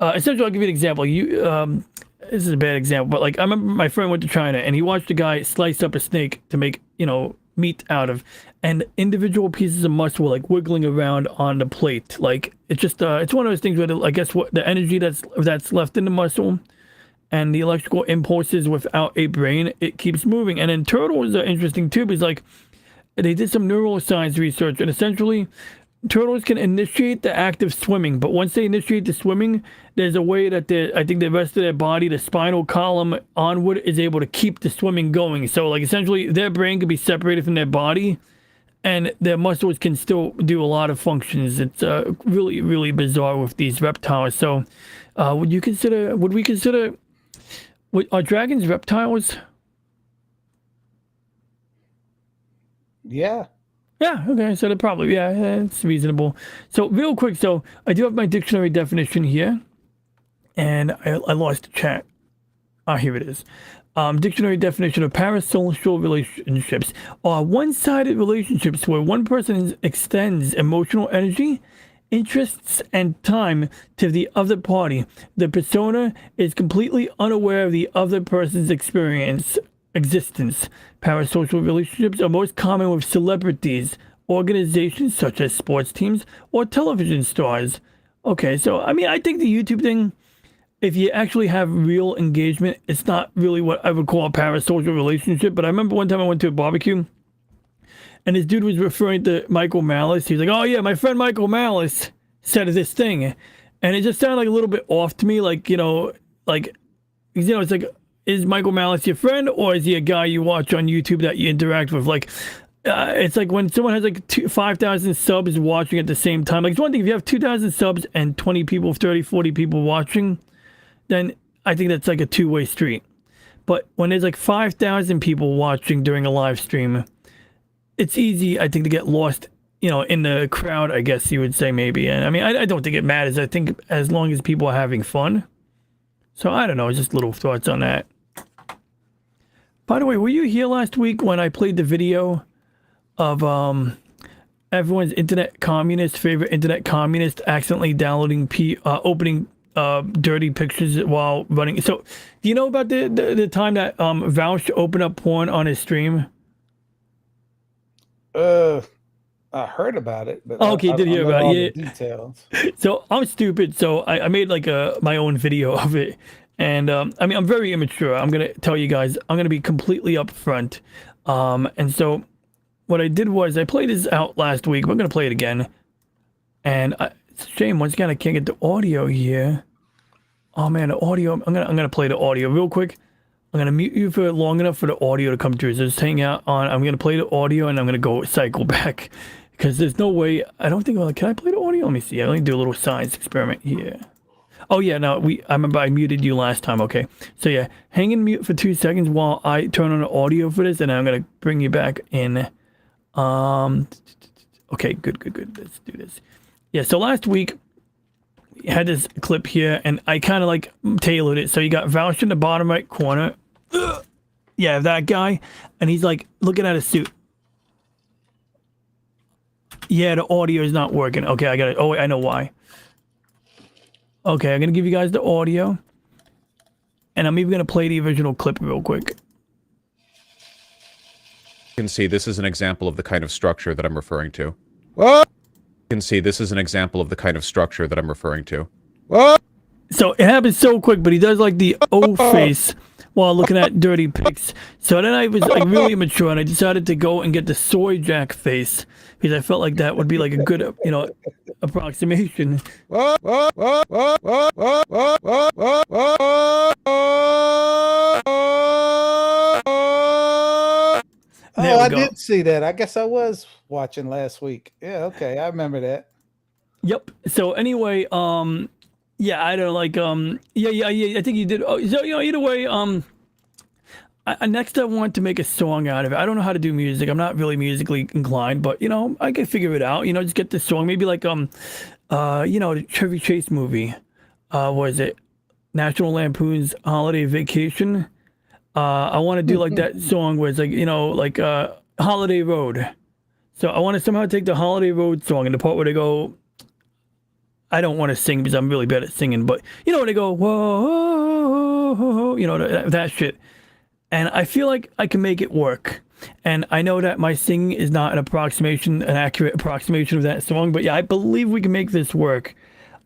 essentially, I'll give you an example. This is a bad example, but like I remember my friend went to China and he watched a guy slice up a snake to make meat out of, and individual pieces of muscle were like wiggling around on the plate. Like it's just it's one of those things where I guess what the energy that's left in the muscle and the electrical impulses without a brain, it keeps moving. And then turtles are interesting too because like they did some neuroscience research, and essentially turtles can initiate the act of swimming, but once they initiate the swimming, there's a way that I think the rest of their body, the spinal column onward, is able to keep the swimming going. So like essentially their brain can be separated from their body and their muscles can still do a lot of functions. It's really, really bizarre with these reptiles. So are dragons reptiles? Yeah. Yeah, okay, so it's reasonable. So real quick, so I do have my dictionary definition here, and I lost the chat. Here it is. Dictionary definition of parasocial relationships are one-sided relationships where one person extends emotional energy, interests, and time to the other party. The persona is completely unaware of the other person's existence. Parasocial relationships are most common with celebrities, organizations such as sports teams, or television stars. Okay, so I mean, I think the YouTube thing, if you actually have real engagement, it's not really what I would call a parasocial relationship. But I remember one time I went to a barbecue and this dude was referring to Michael Malice. He's like, oh yeah, my friend Michael Malice said this thing. And it just sounded like a little bit off to me. Like, it's like, is Michael Malice your friend or is he a guy you watch on YouTube that you interact with? Like, it's like when someone has like 5,000 subs watching at the same time. Like, it's one thing if you have 2,000 subs and 20 people, 30, 40 people watching, then I think that's like a two-way street. But when there's like 5,000 people watching during a live stream, it's easy, I think, to get lost, in the crowd, I guess you would say maybe. And I mean, I don't think it matters. I think as long as people are having fun. So I don't know, just little thoughts on that. By the way, were you here last week when I played the video of everyone's favorite internet communist accidentally downloading opening dirty pictures while running? So do you know about the time that Vouch opened up porn on his stream? I heard about it, but okay, did you hear about it? Yeah. Details. So I'm stupid, so I made like my own video of it. And I mean, I'm very immature. I'm going to tell you guys, I'm going to be completely upfront. And so what I did was I played this out last week. We're going to play it again. And it's a shame. Once again, I can't get the audio here. Oh man, the audio. I'm gonna play the audio real quick. I'm going to mute you for long enough for the audio to come through. So just hang out on. I'm going to play the audio and I'm going to go cycle back. Because there's no way. I don't think. Can I play the audio? Let me see. Let me do a little science experiment here. Oh yeah, no, I remember I muted you last time. Okay, so yeah, hang in mute for 2 seconds while I turn on the audio for this, and I'm gonna bring you back in. Okay, good. Let's do this. Yeah, so last week we had this clip here, and I kind of like tailored it. So you got Vouch in the bottom right corner. Yeah, that guy, and he's like looking at his suit. Yeah, the audio is not working. Okay, I got it. Oh wait, I know why. Okay, I'm going to give you guys the audio. And I'm even going to play the original clip real quick. You can see this is an example of the kind of structure that I'm referring to. What? You can see this is an example of the kind of structure that I'm referring to. What? So it happens so quick, but he does like the O face while looking at dirty pics. So then I was like really immature and I decided to go and get the soy jack face because I felt like that would be like a good, approximation. Oh, I did see that. I guess I was watching last week. Yeah, okay, I remember that. Yep. So anyway, yeah, I don't like, yeah, I think you did. So, either way, next I want to make a song out of it. I don't know how to do music. I'm not really musically inclined, but, I can figure it out. Just get this song. Maybe like, the Chevy Chase movie. Was it National Lampoon's Holiday Vacation? I want to do like that song where it's like, Holiday Road. So I want to somehow take the Holiday Road song and the part where they go, I don't want to sing because I'm really bad at singing, but when they go, whoa, that shit. And I feel like I can make it work. And I know that my singing is not an accurate approximation of that song, but yeah, I believe we can make this work.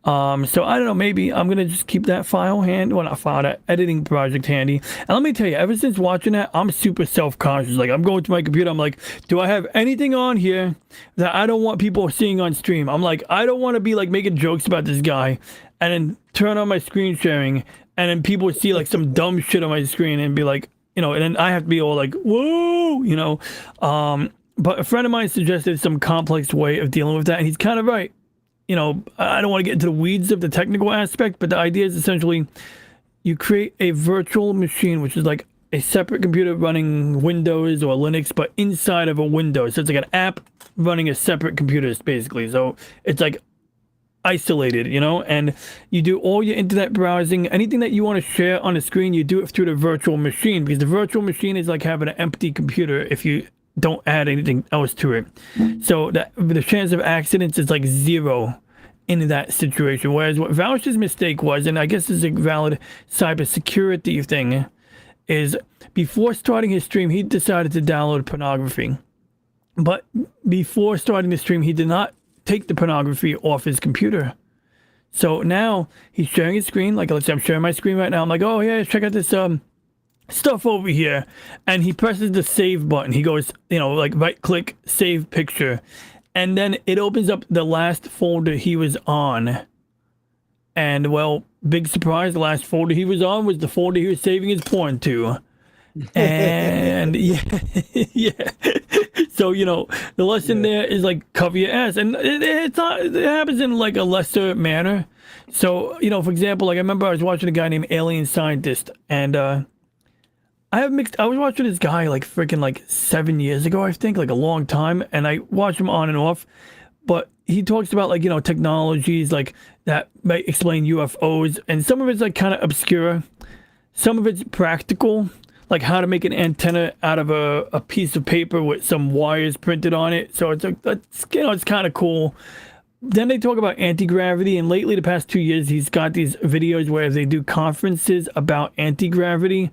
So I don't know, maybe I'm going to just keep that that editing project handy. And let me tell you, ever since watching that, I'm super self-conscious. Like, I'm going to my computer, I'm like, do I have anything on here that I don't want people seeing on stream? I'm like, I don't want to be like making jokes about this guy and then turn on my screen sharing and then people see like some dumb shit on my screen and be like, and then I have to be all like, whoa, but a friend of mine suggested some complex way of dealing with that. And he's kind of right. I don't want to get into the weeds of the technical aspect, but the idea is essentially you create a virtual machine, which is like a separate computer running Windows or Linux, but inside of a Windows. So it's like an app running a separate computer, basically. So it's like isolated, and you do all your internet browsing, anything that you want to share on the screen, you do it through the virtual machine, because the virtual machine is like having an empty computer if you don't add anything else to it. So the chance of accidents is like zero in that situation. Whereas what Vouch's mistake was, and I guess this is a valid cybersecurity thing, is before starting his stream, he decided to download pornography. But before starting the stream, he did not take the pornography off his computer. So now he's sharing his screen. Like, let's say I'm sharing my screen right now. I'm like, oh yeah, check out this stuff over here. And he presses the save button. He goes, you know, like right click, save picture. And then it opens up the last folder he was on. And well, big surprise, the last folder he was on was the folder he was saving his porn to. And yeah, yeah. So, you know, the lesson there is like cover your ass. And it's not, it happens in like a lesser manner. So, you know, for example, like I remember I was watching a guy named Alien Scientist, and I was watching this guy like freaking like 7 years ago, I think, like a long time. And I watched him on and off, but he talks about like, you know, technologies like that might explain UFOs, and some of it's like kind of obscure. Some of it's practical, like how to make an antenna out of a piece of paper with some wires printed on it. So it's like, you know, it's kind of cool. Then they talk about anti-gravity, and lately the past 2 years he's got these videos where they do conferences about anti-gravity,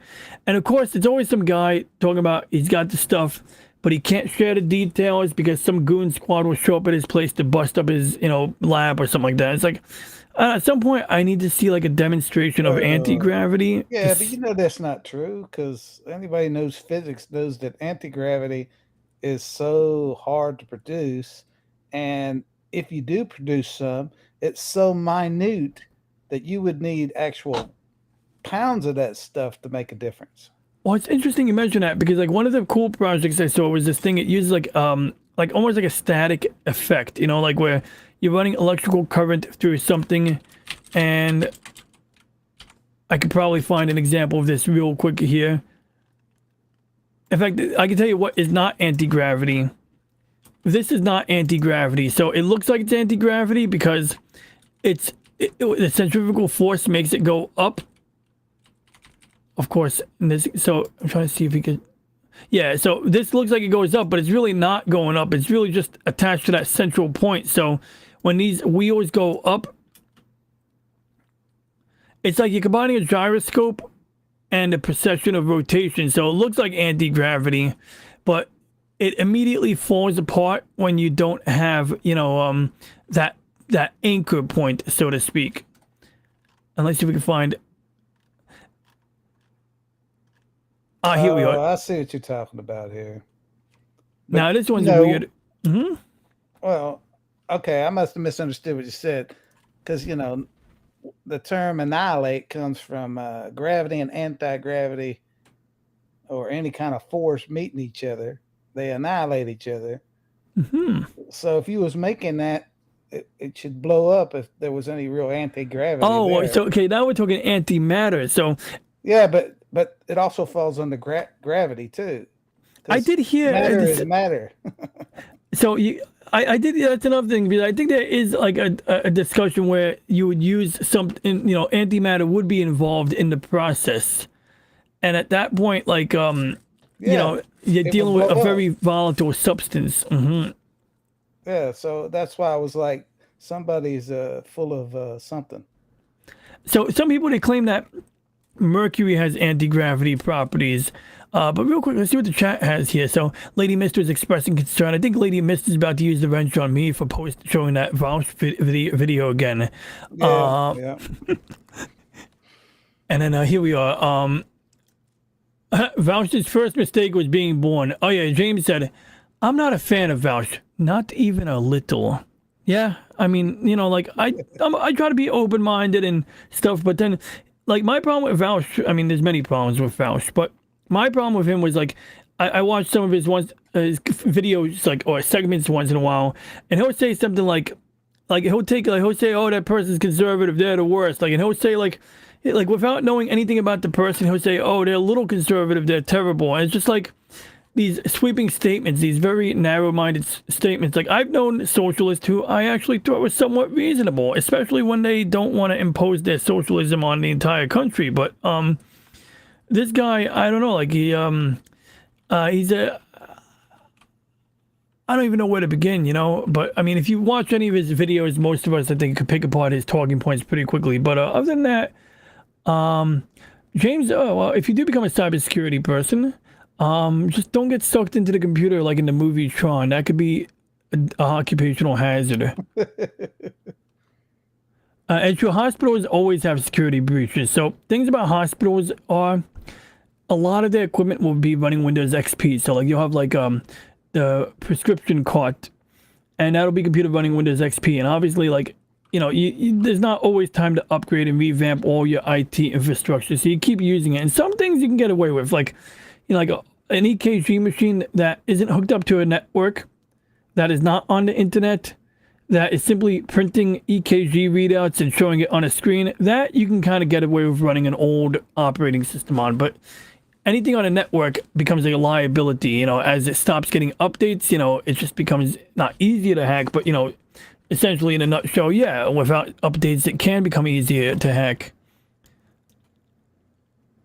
and of course it's always some guy talking about he's got the stuff, but he can't share the details because some goon squad will show up at his place to bust up his, you know, lab or something like that. It's like at some point I need to see like a demonstration of anti-gravity. Yeah, but you know that's not true, because anybody knows physics knows that anti-gravity is so hard to produce, and if you do produce some, it's so minute that you would need actual pounds of that stuff to make a difference. Well, it's interesting you mention that, because like one of the cool projects I saw was this thing. It uses like almost like a static effect, you know, like where you're running electrical current through something. And I could probably find an example of this real quick here. In fact, I can tell you what is not anti-gravity. This is not anti-gravity. So it looks like it's anti-gravity because the centrifugal force makes it go up. Of course, so I'm trying to see if we could. Yeah, so this looks like it goes up, but it's really not going up. It's really just attached to that central point. So when these wheels go up, it's like you're combining a gyroscope and a precession of rotation. So it looks like anti-gravity, but it immediately falls apart when you don't have, you know, that anchor point, so to speak. And let's see if we can find. Here we are. I see what you're talking about here. But now this one's weird. Mm-hmm. Well, okay, I must have misunderstood what you said, because you know the term annihilate comes from gravity and anti-gravity, or any kind of force meeting each other. They annihilate each other. Mm-hmm. So if you was making that, it should blow up if there was any real anti-gravity. Oh, there. So okay, now we're talking antimatter. So yeah, but it also falls under gravity too. I did hear matter is matter. So I did. That's another thing, because I think there is like a discussion where you would use something, you know, antimatter would be involved in the process, and at that point, like you know, you're dealing with a very volatile substance. Mm-hmm. Yeah, so that's why I was like, somebody's full of something. So some people, they claim that Mercury has anti-gravity properties. But real quick, let's see what the chat has here. So Lady Mister is expressing concern. I think Lady Mister is about to use the wrench on me for showing that Vouch video again. Yeah. And then here we are. Vouch's first mistake was being born. Oh yeah, James said, I'm not a fan of Vouch. Not even a little. Yeah, I mean, you know, like I try to be open-minded and stuff, but then like my problem with Vouch, I mean, there's many problems with Vouch, but my problem with him was like, I watched some of his videos, like, or segments once in a while, and he'll say something like he'll say, oh, that person's conservative, they're the worst, like, and he'll say like without knowing anything about the person, he'll say, oh, they're a little conservative, they're terrible, and it's just like these sweeping statements, these very narrow-minded statements. Like, I've known socialists who I actually thought were somewhat reasonable, especially when they don't want to impose their socialism on the entire country, but this guy, I don't know, like he's I don't even know where to begin, you know, but I mean, if you watch any of his videos, most of us, I think, could pick apart his talking points pretty quickly, but other than that, James, well, if you do become a cybersecurity person, just don't get sucked into the computer like in the movie Tron. That could be an occupational hazard. And sure, hospitals always have security breaches. So things about hospitals are a lot of their equipment will be running Windows XP. So like you'll have like the prescription cart, and that'll be computer running Windows XP. And obviously, like there's not always time to upgrade and revamp all your IT infrastructure. So you keep using it. And some things you can get away with, like like an EKG machine that isn't hooked up to a network, that is not on the internet, that is simply printing EKG readouts and showing it on a screen, that you can kind of get away with running an old operating system on. But anything on a network becomes a liability, as it stops getting updates, it just becomes not easier to hack, but, essentially in a nutshell, yeah, without updates, it can become easier to hack.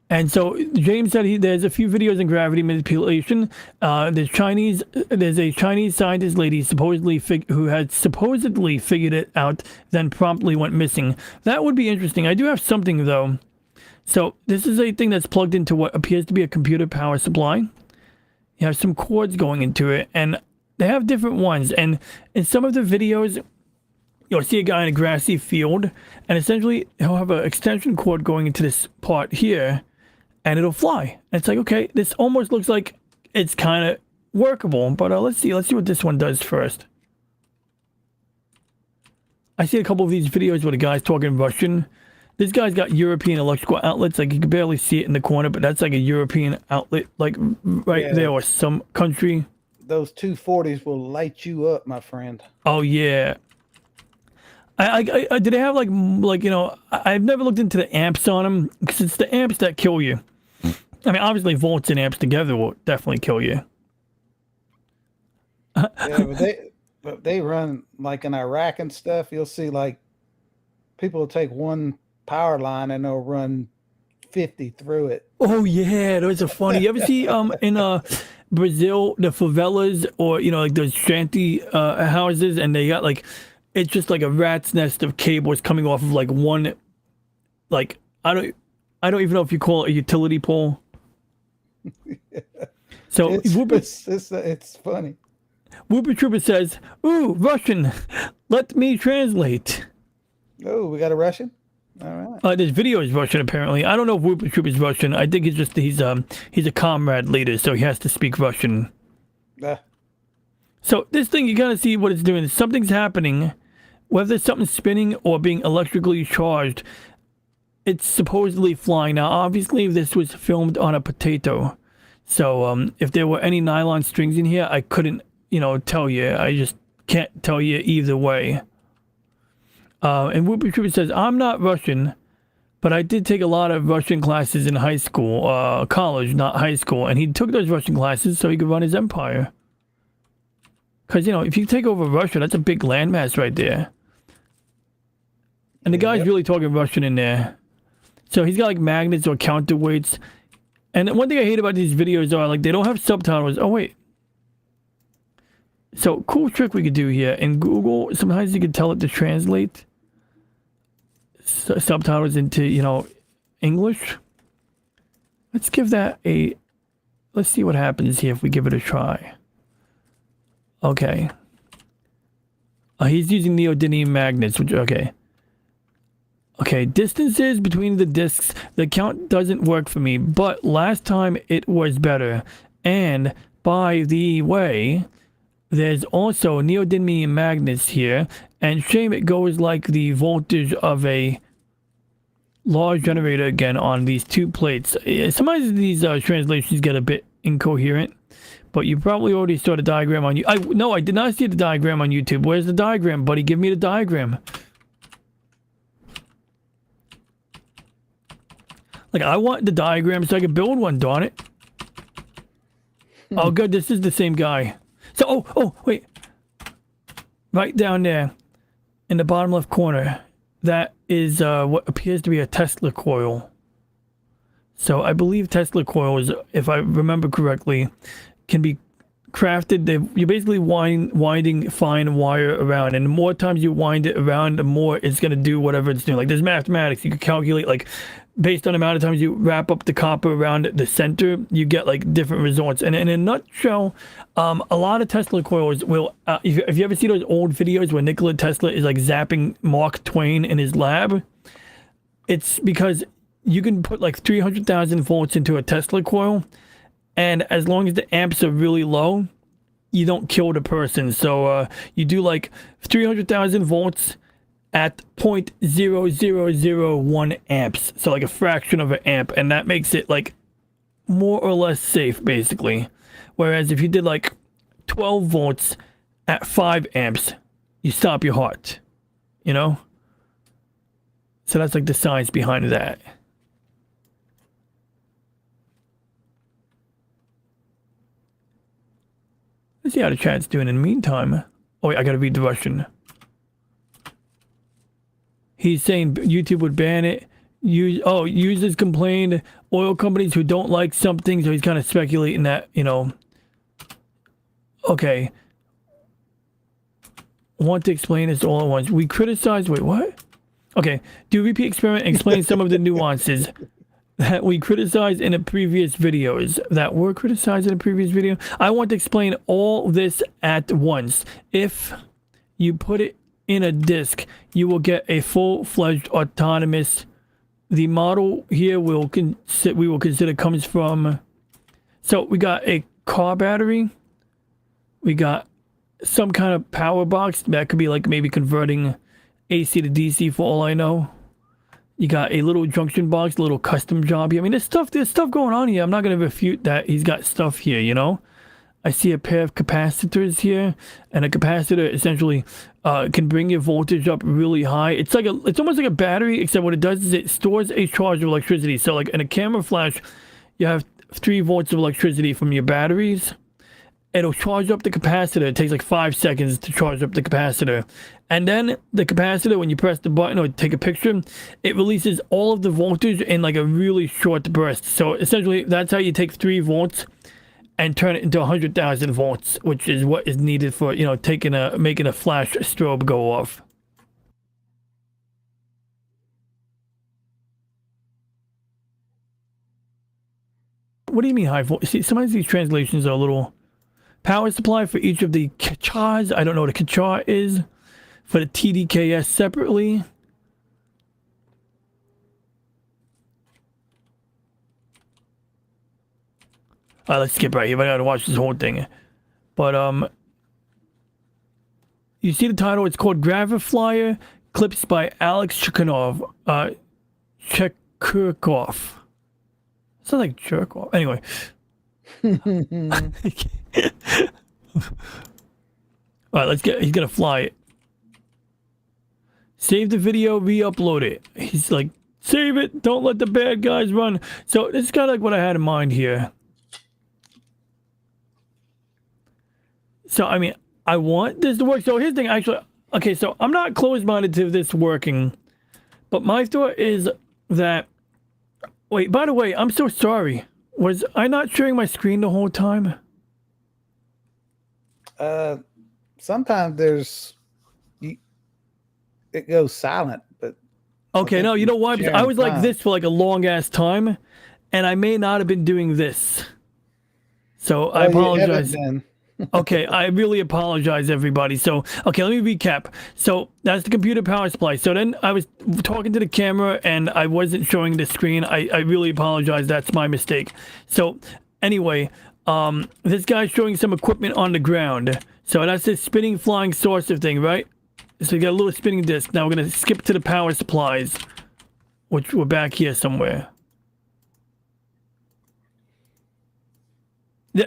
And so James said there's a few videos in gravity manipulation. There's a Chinese scientist lady who had supposedly figured it out, then promptly went missing. That would be interesting. I do have something though. So this is a thing that's plugged into what appears to be a computer power supply. You have some cords going into it, and they have different ones. And in some of the videos, you'll see a guy in a grassy field, and essentially he'll have an extension cord going into this part here, and it'll fly. And it's like, okay, this almost looks like it's kind of workable, but let's see what this one does first. I see a couple of these videos where the guy's talking Russian. This guy's got European electrical outlets, like you can barely see it in the corner, but that's like a European outlet, like right there, or some country. Those 240s will light you up, my friend. Oh yeah. I did they have like I've never looked into the amps on them, because it's the amps that kill you. I mean, obviously volts and amps together will definitely kill you. Yeah, but they run like in Iraq and stuff. You'll see like people will take one power line and they'll run 50 through it. Oh yeah, those are funny. You ever see in Brazil the favelas, or like those shanty houses, and they got like, it's just like a rat's nest of cables coming off of like one, like I don't even know if you call it a utility pole. So it's funny. Whooper Trooper says, "Ooh, Russian, let me translate." Oh, we got a Russian? All right. This video is Russian, apparently. I don't know if Whooper Trooper is Russian. I think it's just he's a comrade leader, so he has to speak Russian. So this thing, you gotta see what it's doing. Something's happening. Whether something's spinning or being electrically charged, it's supposedly flying. Now, obviously, this was filmed on a potato. So if there were any nylon strings in here, I couldn't, tell you. I just can't tell you either way. And Whooper Trooper says, I'm not Russian, but I did take a lot of Russian classes in high school, college, not high school. And he took those Russian classes so he could run his empire. Because, if you take over Russia, that's a big landmass right there. And the guy's really talking Russian in there. So he's got like magnets or counterweights. And one thing I hate about these videos are like they don't have subtitles. Oh, wait. So cool trick we could do here. In Google, sometimes you can tell it to translate subtitles into, English. Let's give that let's see what happens here if we give it a try. Okay. He's using neodymium magnets, which, okay. Okay, distances between the discs. The count doesn't work for me, but last time it was better. And by the way, there's also neodymium magnets here, and shame it goes like the voltage of a large generator again on these two plates. Sometimes these translations get a bit incoherent, but you probably already saw the diagram on No, I did not see the diagram on YouTube. Where's the diagram, buddy? Give me the diagram. Like, I want the diagram so I can build one, darn it. Oh, good. This is the same guy. So, oh, wait. Right down there in the bottom left corner, that is what appears to be a Tesla coil. So I believe Tesla coils, if I remember correctly, can be crafted. You're basically winding fine wire around, and the more times you wind it around, the more it's gonna do whatever it's doing. Like there's mathematics. You can calculate like based on the amount of times you wrap up the copper around the center, you get like different results. And in a nutshell, a lot of Tesla coils will. If you ever see those old videos where Nikola Tesla is like zapping Mark Twain in his lab, it's because you can put like 300,000 volts into a Tesla coil, and as long as the amps are really low, you don't kill the person. So you do like 300,000 volts at 0.0001 amps, so like a fraction of an amp, and that makes it like more or less safe basically. Whereas if you did like 12 volts at 5 amps, you stop your heart, you know? So that's like the science behind that. Let's see how the chat's doing in the meantime. Oh wait, I gotta read the Russian. He's saying YouTube would ban it. Users complained, oil companies who don't like something, so he's kind of speculating that, you know. Okay. Want to explain this all at once. We criticize, wait, what? Okay. Do repeat experiment and explain some of the nuances that we criticized in the previous videos. That were criticized in the previous video. I want to explain all this at once. If you put it in a disk, you will get a full-fledged autonomous. The model here we will consider comes from. So we got a car battery. We got some kind of power box that could be like maybe converting AC to DC for all I know. You got a little junction box, a little custom job here. I mean, there's stuff going on here. I'm not going to refute that he's got stuff here, you know. I see a pair of capacitors here, and a capacitor essentially can bring your voltage up really high. It's almost like a battery, except what it does is it stores a charge of electricity. So like in a camera flash, you have 3 volts of electricity from your batteries. It'll charge up the capacitor. It takes like 5 seconds to charge up the capacitor. And then the capacitor, when you press the button or take a picture, it releases all of the voltage in like a really short burst. So essentially, that's how you take 3 volts and turn it into 100,000 volts, which is what is needed for, you know, making a flash strobe go off. What do you mean high voltage? See, sometimes these translations are a little. Power supply for each of the kachas. I don't know what a kacha is. For the TDKS separately. Let's skip right here. I gotta watch this whole thing. But you see the title? It's called Graviflyer Clips by Alex Chekhanov. Chekurkov. Sounds like jerk-off. Anyway. Alright, he's gonna fly it. Save the video, re-upload it. He's like, save it, don't let the bad guys run. So this is kind of like what I had in mind here. So, I mean, I want this to work. So here's the thing, actually. Okay, so I'm not closed-minded to this working. But my thought is that... Wait, by the way, I'm so sorry. Was I not sharing my screen the whole time? Sometimes it goes silent, but okay, no, you know why? Because I was like this for like a long ass time, and I may not have been doing this. So I apologize. Okay, I really apologize, everybody. So, okay, let me recap. So that's the computer power supply. So then I was talking to the camera and I wasn't showing the screen. I really apologize. That's my mistake. So anyway, this guy's showing some equipment on the ground. So that's this spinning flying saucer thing, right? So you got a little spinning disc. Now we're going to skip to the power supplies, which we're back here somewhere.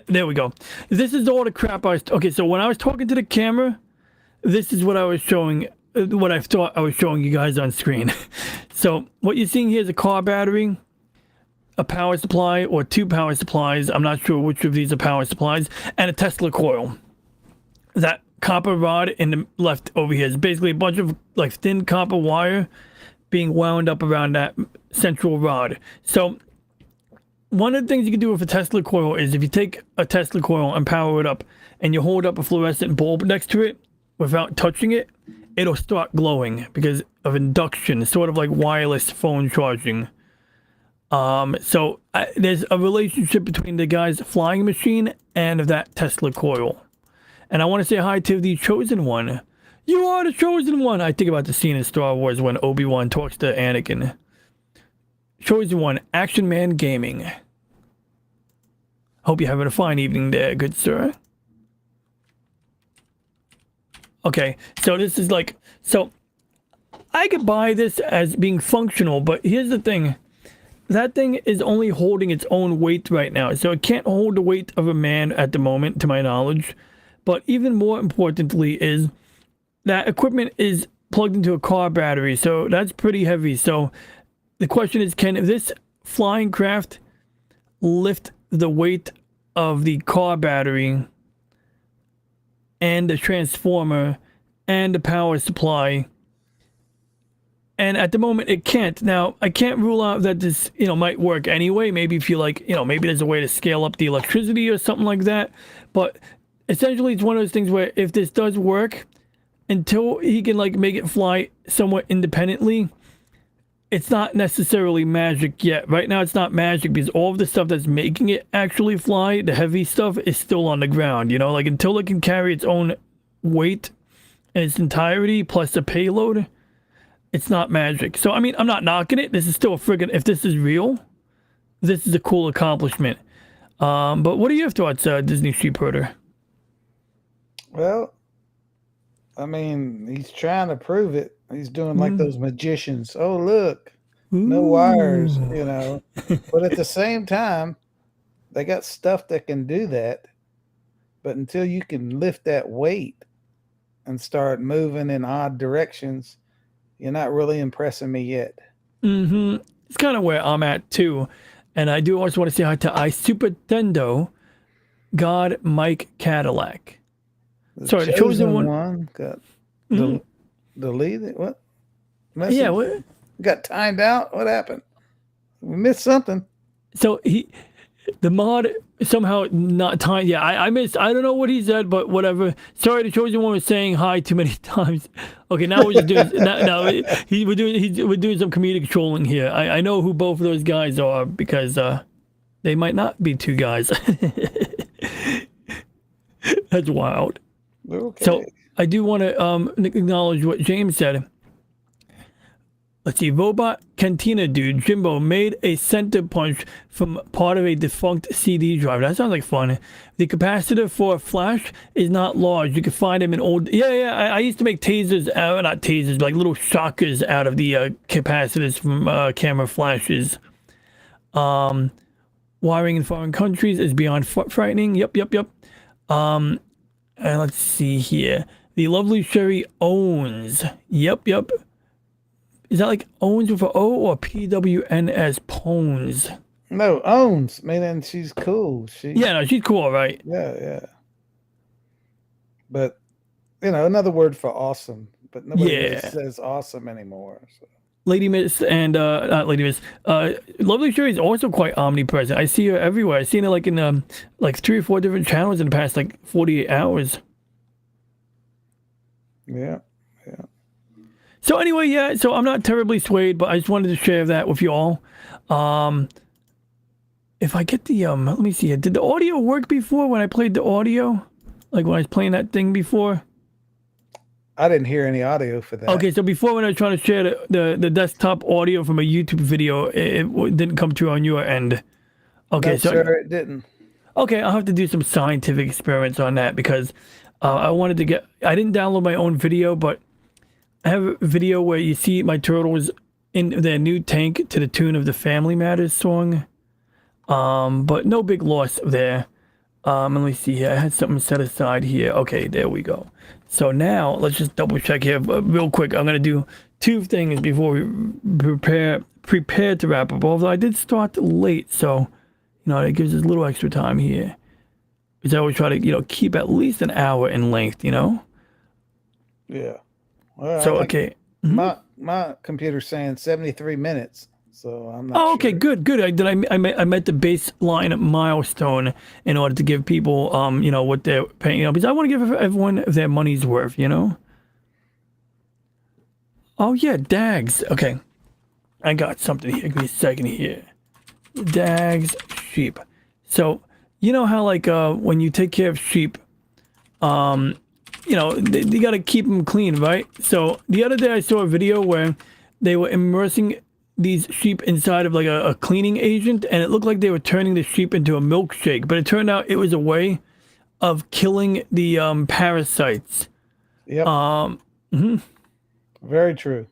There we go. This is all the crap I was... Okay, so when I was talking to the camera, this is what I was showing, what I thought I was showing you guys on screen. So what you're seeing here is a car battery, a power supply, or 2 power supplies. I'm not sure which of these are power supplies, and a Tesla coil. That copper rod in the left over here is basically a bunch of like thin copper wire being wound up around that central rod. So one of the things you can do with a Tesla coil is if you take a Tesla coil and power it up and you hold up a fluorescent bulb next to it without touching it, it'll start glowing because of induction, sort of like wireless phone charging. So there's a relationship between the guy's flying machine and that Tesla coil. And I want to say hi to the Chosen One. You are the Chosen One! I think about the scene in Star Wars when Obi-Wan talks to Anakin. Chosen One, Action Man Gaming. Hope you're having a fine evening there, good sir. Okay, so this is like... So, I could buy this as being functional, but here's the thing. That thing is only holding its own weight right now, so it can't hold the weight of a man at the moment, to my knowledge. But even more importantly is that equipment is plugged into a car battery, so that's pretty heavy. So the question is, can this flying craft lift the weight of the car battery and the transformer and the power supply? And at the moment it can't. Now, I can't rule out that this, might work anyway. Maybe if you maybe there's a way to scale up the electricity or something like that. But essentially it's one of those things where if this does work, until he can make it fly somewhat independently, it's not necessarily magic yet. Right now it's not magic because all of the stuff that's making it actually fly, the heavy stuff, is still on the ground, until it can carry its own weight in its entirety plus the payload, it's not magic. So, I mean, I'm not knocking it. This is still a friggin', if this is real, this is a cool accomplishment. But what are your thoughts, Disney Sheepherder? Well, I mean, he's trying to prove it. He's doing like those magicians. Oh, look, no wires, But at the same time, they got stuff that can do that. But until you can lift that weight and start moving in odd directions, you're not really impressing me yet. It's kind of where I'm at too. And I do also want to say hi to iSupertendo, God Mike Cadillac. Sorry, the Chosen One got deleted. What? Message? Yeah, what? Got timed out. What happened? We missed something. So the mod somehow not timed. Yeah, I missed. I don't know what he said, but whatever. Sorry, the Chosen One was saying hi too many times. Okay, now we're just doing. We're doing some comedic trolling here. I know who both of those guys are because they might not be two guys. That's wild. Okay. So I do want to acknowledge what James said. Let's see, Robot Cantina dude, Jimbo, made a center punch from part of a defunct CD drive. That sounds like fun. The capacitor for a flash is not large. You can find them in old... Yeah, I used to make tasers, not tasers, but like little shockers out of the capacitors from camera flashes. Wiring in foreign countries is beyond frightening. Yep. And let's see here. The lovely Sherry owns. Yep. Is that like owns with an O or PWNS Pones? No, owns. Meaning she's cool. No, she's cool, right? Yeah. But, another word for awesome. But nobody really says awesome anymore. So. Lady Miss and, not Lady Miss, Lovely Sherry is also quite omnipresent. I see her everywhere. I've seen her in 3 or 4 different channels in the past 48 hours. Yeah. So anyway, so I'm not terribly swayed, but I just wanted to share that with you all. If I get the, let me see, did the audio work before when I played the audio? Like when I was playing that thing before? I didn't hear any audio for that. Okay, so before when I was trying to share the desktop audio from a YouTube video, it didn't come through on your end. Okay, no, sir, it didn't. Okay, I'll have to do some scientific experiments on that because I wanted to get, I didn't download my own video, but I have a video where you see my turtles in their new tank to the tune of the Family Matters song. But no big loss there. Let me see here. I had something set aside here. Okay, there we go. So now let's just double check here real quick. I'm going to do 2 things before we prepare to wrap up. Although I did start late, so, it gives us a little extra time here. Because I always try to, keep at least an hour in length, Yeah. Well, so, okay. My computer's saying 73 minutes. So I'm not Oh, okay, sure. good. I met the baseline milestone in order to give people, what they're paying. Because I want to give everyone their money's worth. Oh yeah, Dags. Okay, I got something here. Give me a second here. Dags sheep. So you know how like when you take care of sheep, they got to keep them clean, right? So the other day I saw a video where they were immersing these sheep inside of like a cleaning agent, and it looked like they were turning the sheep into a milkshake, but it turned out it was a way of killing the parasites. Yep. Very true.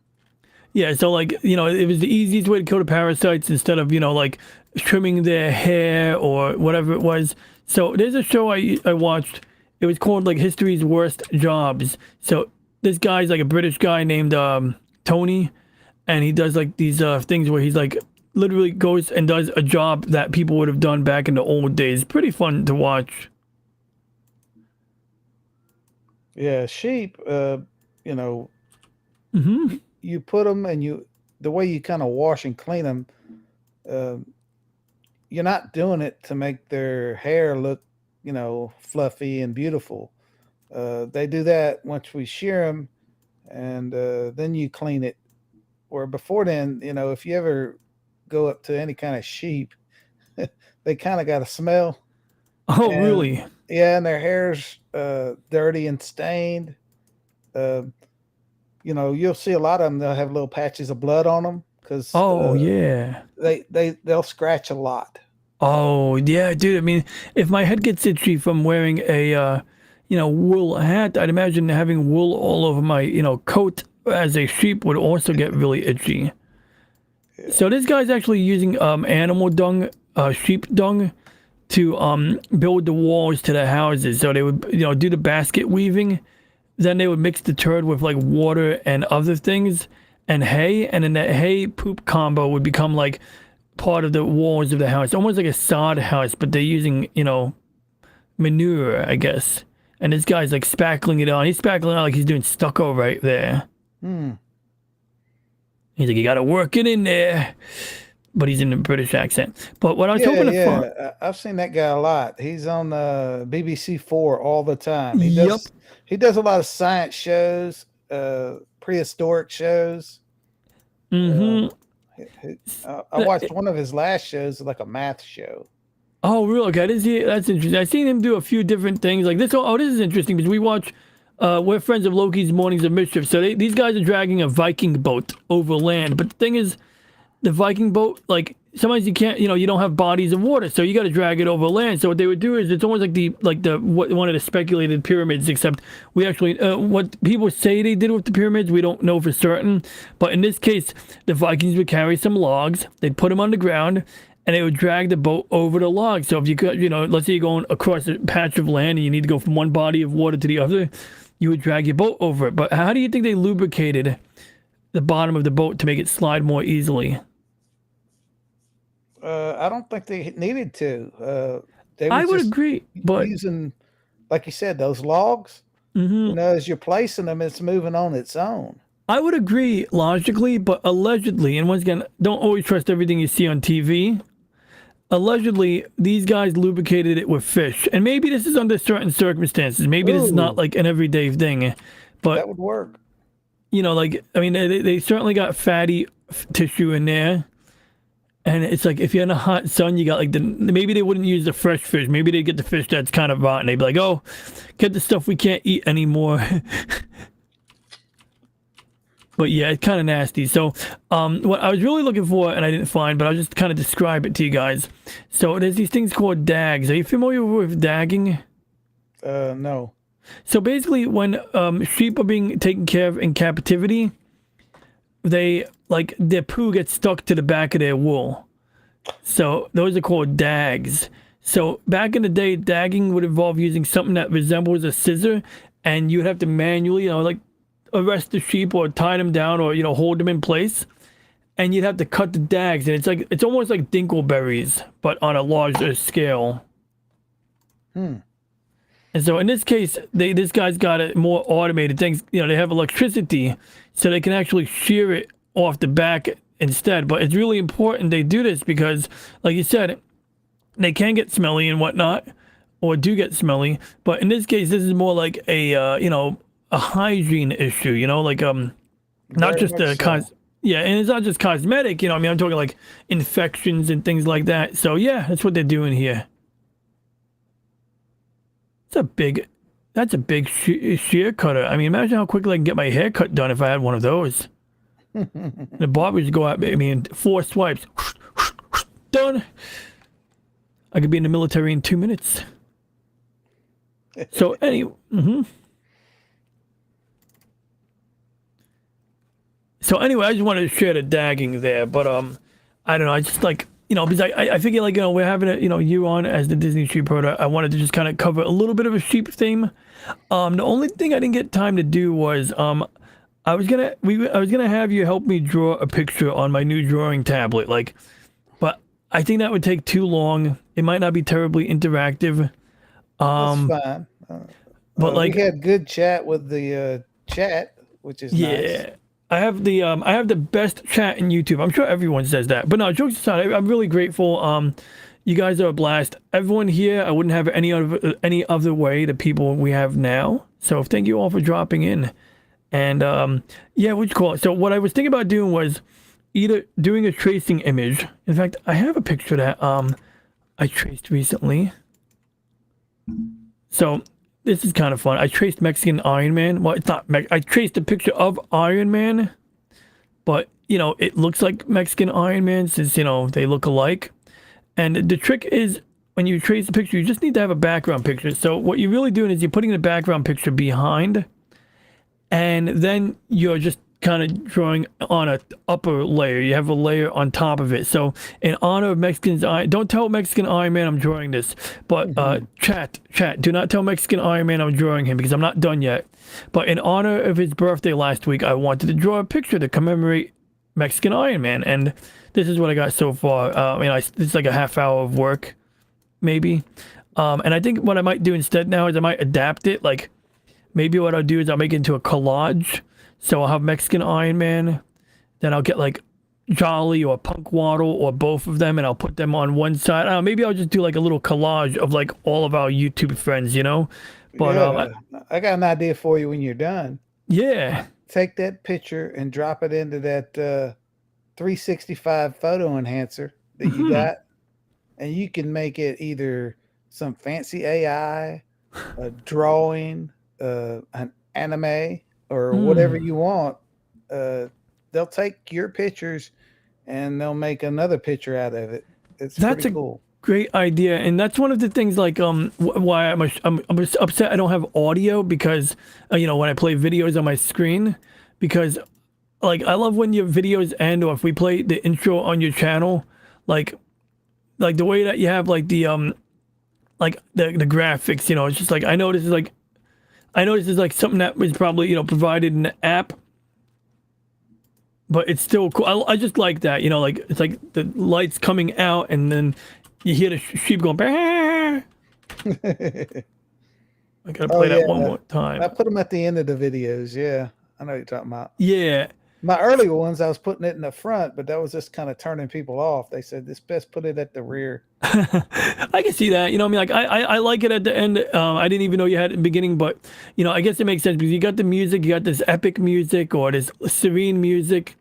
Yeah, so like, it was the easiest way to kill the parasites instead of, like trimming their hair or whatever it was. So there's a show I watched. It was called like History's Worst Jobs. So this guy's like a British guy named Tony, and he does like these things where he's like literally goes and does a job that people would have done back in the old days. Pretty fun to watch. Yeah, sheep, you put them and the way you kind of wash and clean them, you're not doing it to make their hair look, fluffy and beautiful. They do that once we shear them, and then you clean it. Or before then, if you ever go up to any kind of sheep, they kind of got a smell. Oh, really? Yeah, and their hair's dirty and stained. You'll see a lot of them. They'll have little patches of blood on them because yeah, they'll scratch a lot. Oh yeah, dude. I mean, if my head gets itchy from wearing a wool hat, I'd imagine having wool all over my coat as a sheep would also get really itchy. Yeah. So this guy's actually using animal dung, sheep dung, to build the walls to the houses. So they would do the basket weaving. Then they would mix the turd with like water and other things and hay, and then that hay poop combo would become like part of the walls of the house, almost like a sod house, but they're using manure, I guess. And this guy's like spackling it on. He's spackling it on like he's doing stucco right there. He's like, you gotta work it in there, but he's in a British accent. But what I was hoping to find, I've seen that guy a lot. He's on BBC4 all the time. He does a lot of science shows, prehistoric shows. I watched one of his last shows, like a math show. Oh, really? Okay, that's interesting. I've seen him do a few different things like this. Oh, this is interesting because we watch. We're friends of Loki's Mornings of Mischief. So these guys are dragging a Viking boat over land. But the thing is, the Viking boat, like sometimes you can't, you don't have bodies of water, so you got to drag it over land. So what they would do is it's almost like one of the speculated pyramids, except we actually what people say they did with the pyramids, we don't know for certain. But in this case, the Vikings would carry some logs, they'd put them on the ground, and they would drag the boat over the logs. So if you could, let's say you're going across a patch of land and you need to go from one body of water to the other, you would drag your boat over it. But how do you think they lubricated the bottom of the boat to make it slide more easily? I don't think they needed to. I would agree, but using, like you said, those logs. As you're placing them, it's moving on its own. I would agree logically, but allegedly, and once again, don't always trust everything you see on TV. Allegedly, these guys lubricated it with fish, and maybe this is under certain circumstances. Maybe this is not like an everyday thing, but that would work. They certainly got fatty tissue in there. And it's like if you're in a hot sun, you got like maybe they wouldn't use the fresh fish. Maybe they get the fish that's kind of rotten. They'd be like, oh, get the stuff we can't eat anymore. But yeah, it's kind of nasty. So what I was really looking for, and I didn't find, but I'll just kind of describe it to you guys. So there's these things called dags. Are you familiar with dagging? No. So basically when sheep are being taken care of in captivity, their poo gets stuck to the back of their wool. So those are called dags. So back in the day, dagging would involve using something that resembles a scissor, and you'd have to manually, arrest the sheep or tie them down or, hold them in place. And you'd have to cut the dags. And it's almost like dingleberries, but on a larger scale. And so in this case, this guy's got a more automated things. They have electricity, so they can actually shear it off the back instead. But it's really important they do this because, like you said, they can get smelly and whatnot, or do get smelly. But in this case, this is more like a you know, a hygiene issue. You know, like not Very just much a so. yeah, and it's not just cosmetic. You know, I mean, I'm talking like infections and things like that. So yeah, that's what they're doing here. That's a big shear cutter. I mean, imagine how quickly I can get my hair cut done if I had one of those. The barbers go out, I mean, 4 swipes, done. I could be in the military in 2 minutes. So anyway, So anyway, I just wanted to share the dagging there, but I don't know. I just like, you know, because I figure like, you know, we're having you on as the Disney sheep herder. I wanted to just kind of cover a little bit of a sheep theme. The only thing I didn't get time to do was I was gonna have you help me draw a picture on my new drawing tablet, like, but I think that would take too long. It might not be terribly interactive. That's fine. But like, we had good chat with the chat, which is nice. I have the best chat in YouTube. I'm sure everyone says that. But no, jokes aside, I'm really grateful. You guys are a blast. Everyone here, I wouldn't have any other way the people we have now. So thank you all for dropping in. And yeah, what'd you call it? So what I was thinking about doing was either doing a tracing image. In fact, I have a picture that I traced recently. So this is kind of fun. I traced Mexican Iron Man. Well, it's not. I traced a picture of Iron Man, but you know, it looks like Mexican Iron Man since you know they look alike. And the trick is when you trace the picture, you just need to have a background picture. So what you're really doing is you're putting the background picture behind, and then you're just kind of drawing on a upper layer. You have a layer on top of it. So in honor of Mexican's don't tell Mexican Iron Man I'm drawing this, but chat, do not tell Mexican Iron Man I'm drawing him because I'm not done yet. But in honor of his birthday last week, I wanted to draw a picture to commemorate Mexican Iron Man, and this is what I got so far. I mean, it's like a half hour of work, maybe. And I think what I might do instead now is I might adapt it. Like maybe what I'll do is I'll make it into a collage. So I'll have Mexican Iron Man, then I'll get like Jolly or Punk Waddle or both of them, and I'll put them on one side. Maybe I'll just do like a little collage of like all of our YouTube friends, you know? But yeah, I got an idea for you when you're done. Yeah. Take that picture and drop it into that 365 photo enhancer that you got, and you can make it either some fancy AI, a drawing, an anime, or whatever you want. They'll take your pictures and they'll make another picture out of it. That's pretty cool. Great idea. And that's one of the things like why I'm upset I don't have audio, because you know, when I play videos on my screen, because like I love when your videos end, or if we play the intro on your channel, like the way that you have like the graphics, you know, it's just like I know this is like something that was probably, you know, provided in the app, but it's still cool. I just like that, you know, like it's like the lights coming out and then you hear the sheep going, bah! I gotta play that one more time. I put them at the end of the videos. Yeah, I know what you're talking about. Yeah. My early ones, I was putting it in the front, but that was just kind of turning people off. They said, it's best put it at the rear. I can see that. You know what I mean? Like, I like it at the end. I didn't even know you had it in the beginning, but, you know, I guess it makes sense because you got the music, you got this epic music or this serene music.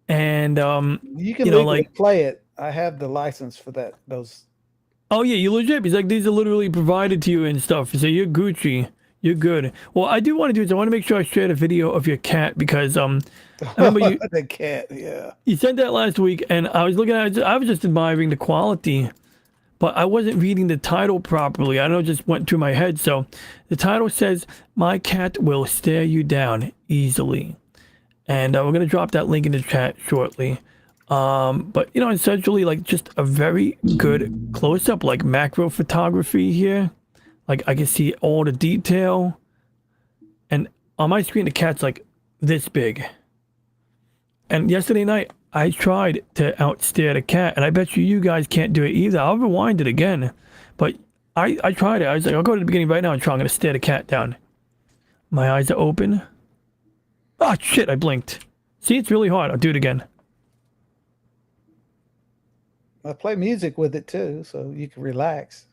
And, you can legally like play it. I have the license for that. Those. Oh, yeah, you legit. It's like these are literally provided to you and stuff. So you're Gucci. You're good. Well, I do want to do is I want to make sure I share the video of your cat because I remember you the cat, yeah. You sent that last week, and I was looking at it. I was just admiring the quality, but I wasn't reading the title properly. I don't know, it just went through my head. So the title says, "My cat will stare you down easily," and we're gonna drop that link in the chat shortly. But you know, essentially, like just a very good close up, like macro photography here. Like I can see all the detail, and on my screen the cat's like this big. And yesterday night I tried to outstare the cat, and I bet you guys can't do it either. I'll rewind it again, but I tried it. I was like, I'll go to the beginning right now and try. I'm gonna stare the cat down. My eyes are open. Oh shit! I blinked. See, it's really hard. I'll do it again. I play music with it too, so you can relax.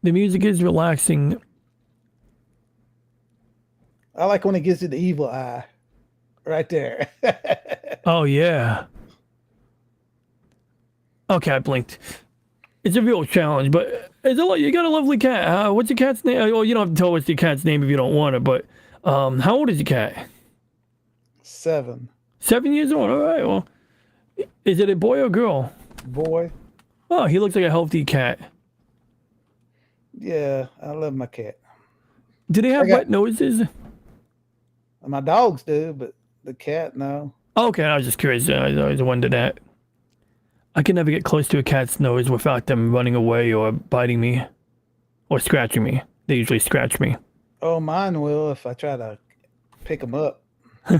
The music is relaxing. I like when it gives you the evil eye. Right there. Oh, yeah. Okay, I blinked. It's a real challenge, but you got a lovely cat. What's your cat's name? Oh, you don't have to tell what's your cat's name if you don't want it, but how old is your cat? 7. 7 years old. All right. Well, is it a boy or girl? Boy. Oh, he looks like a healthy cat. Yeah, I love my cat. Do they have wet noses? My dogs do, but the cat, no. Okay, I was just curious. I always wondered that. I can never get close to a cat's nose without them running away or biting me or scratching me. They usually scratch me. Oh, mine will if I try to pick him up. He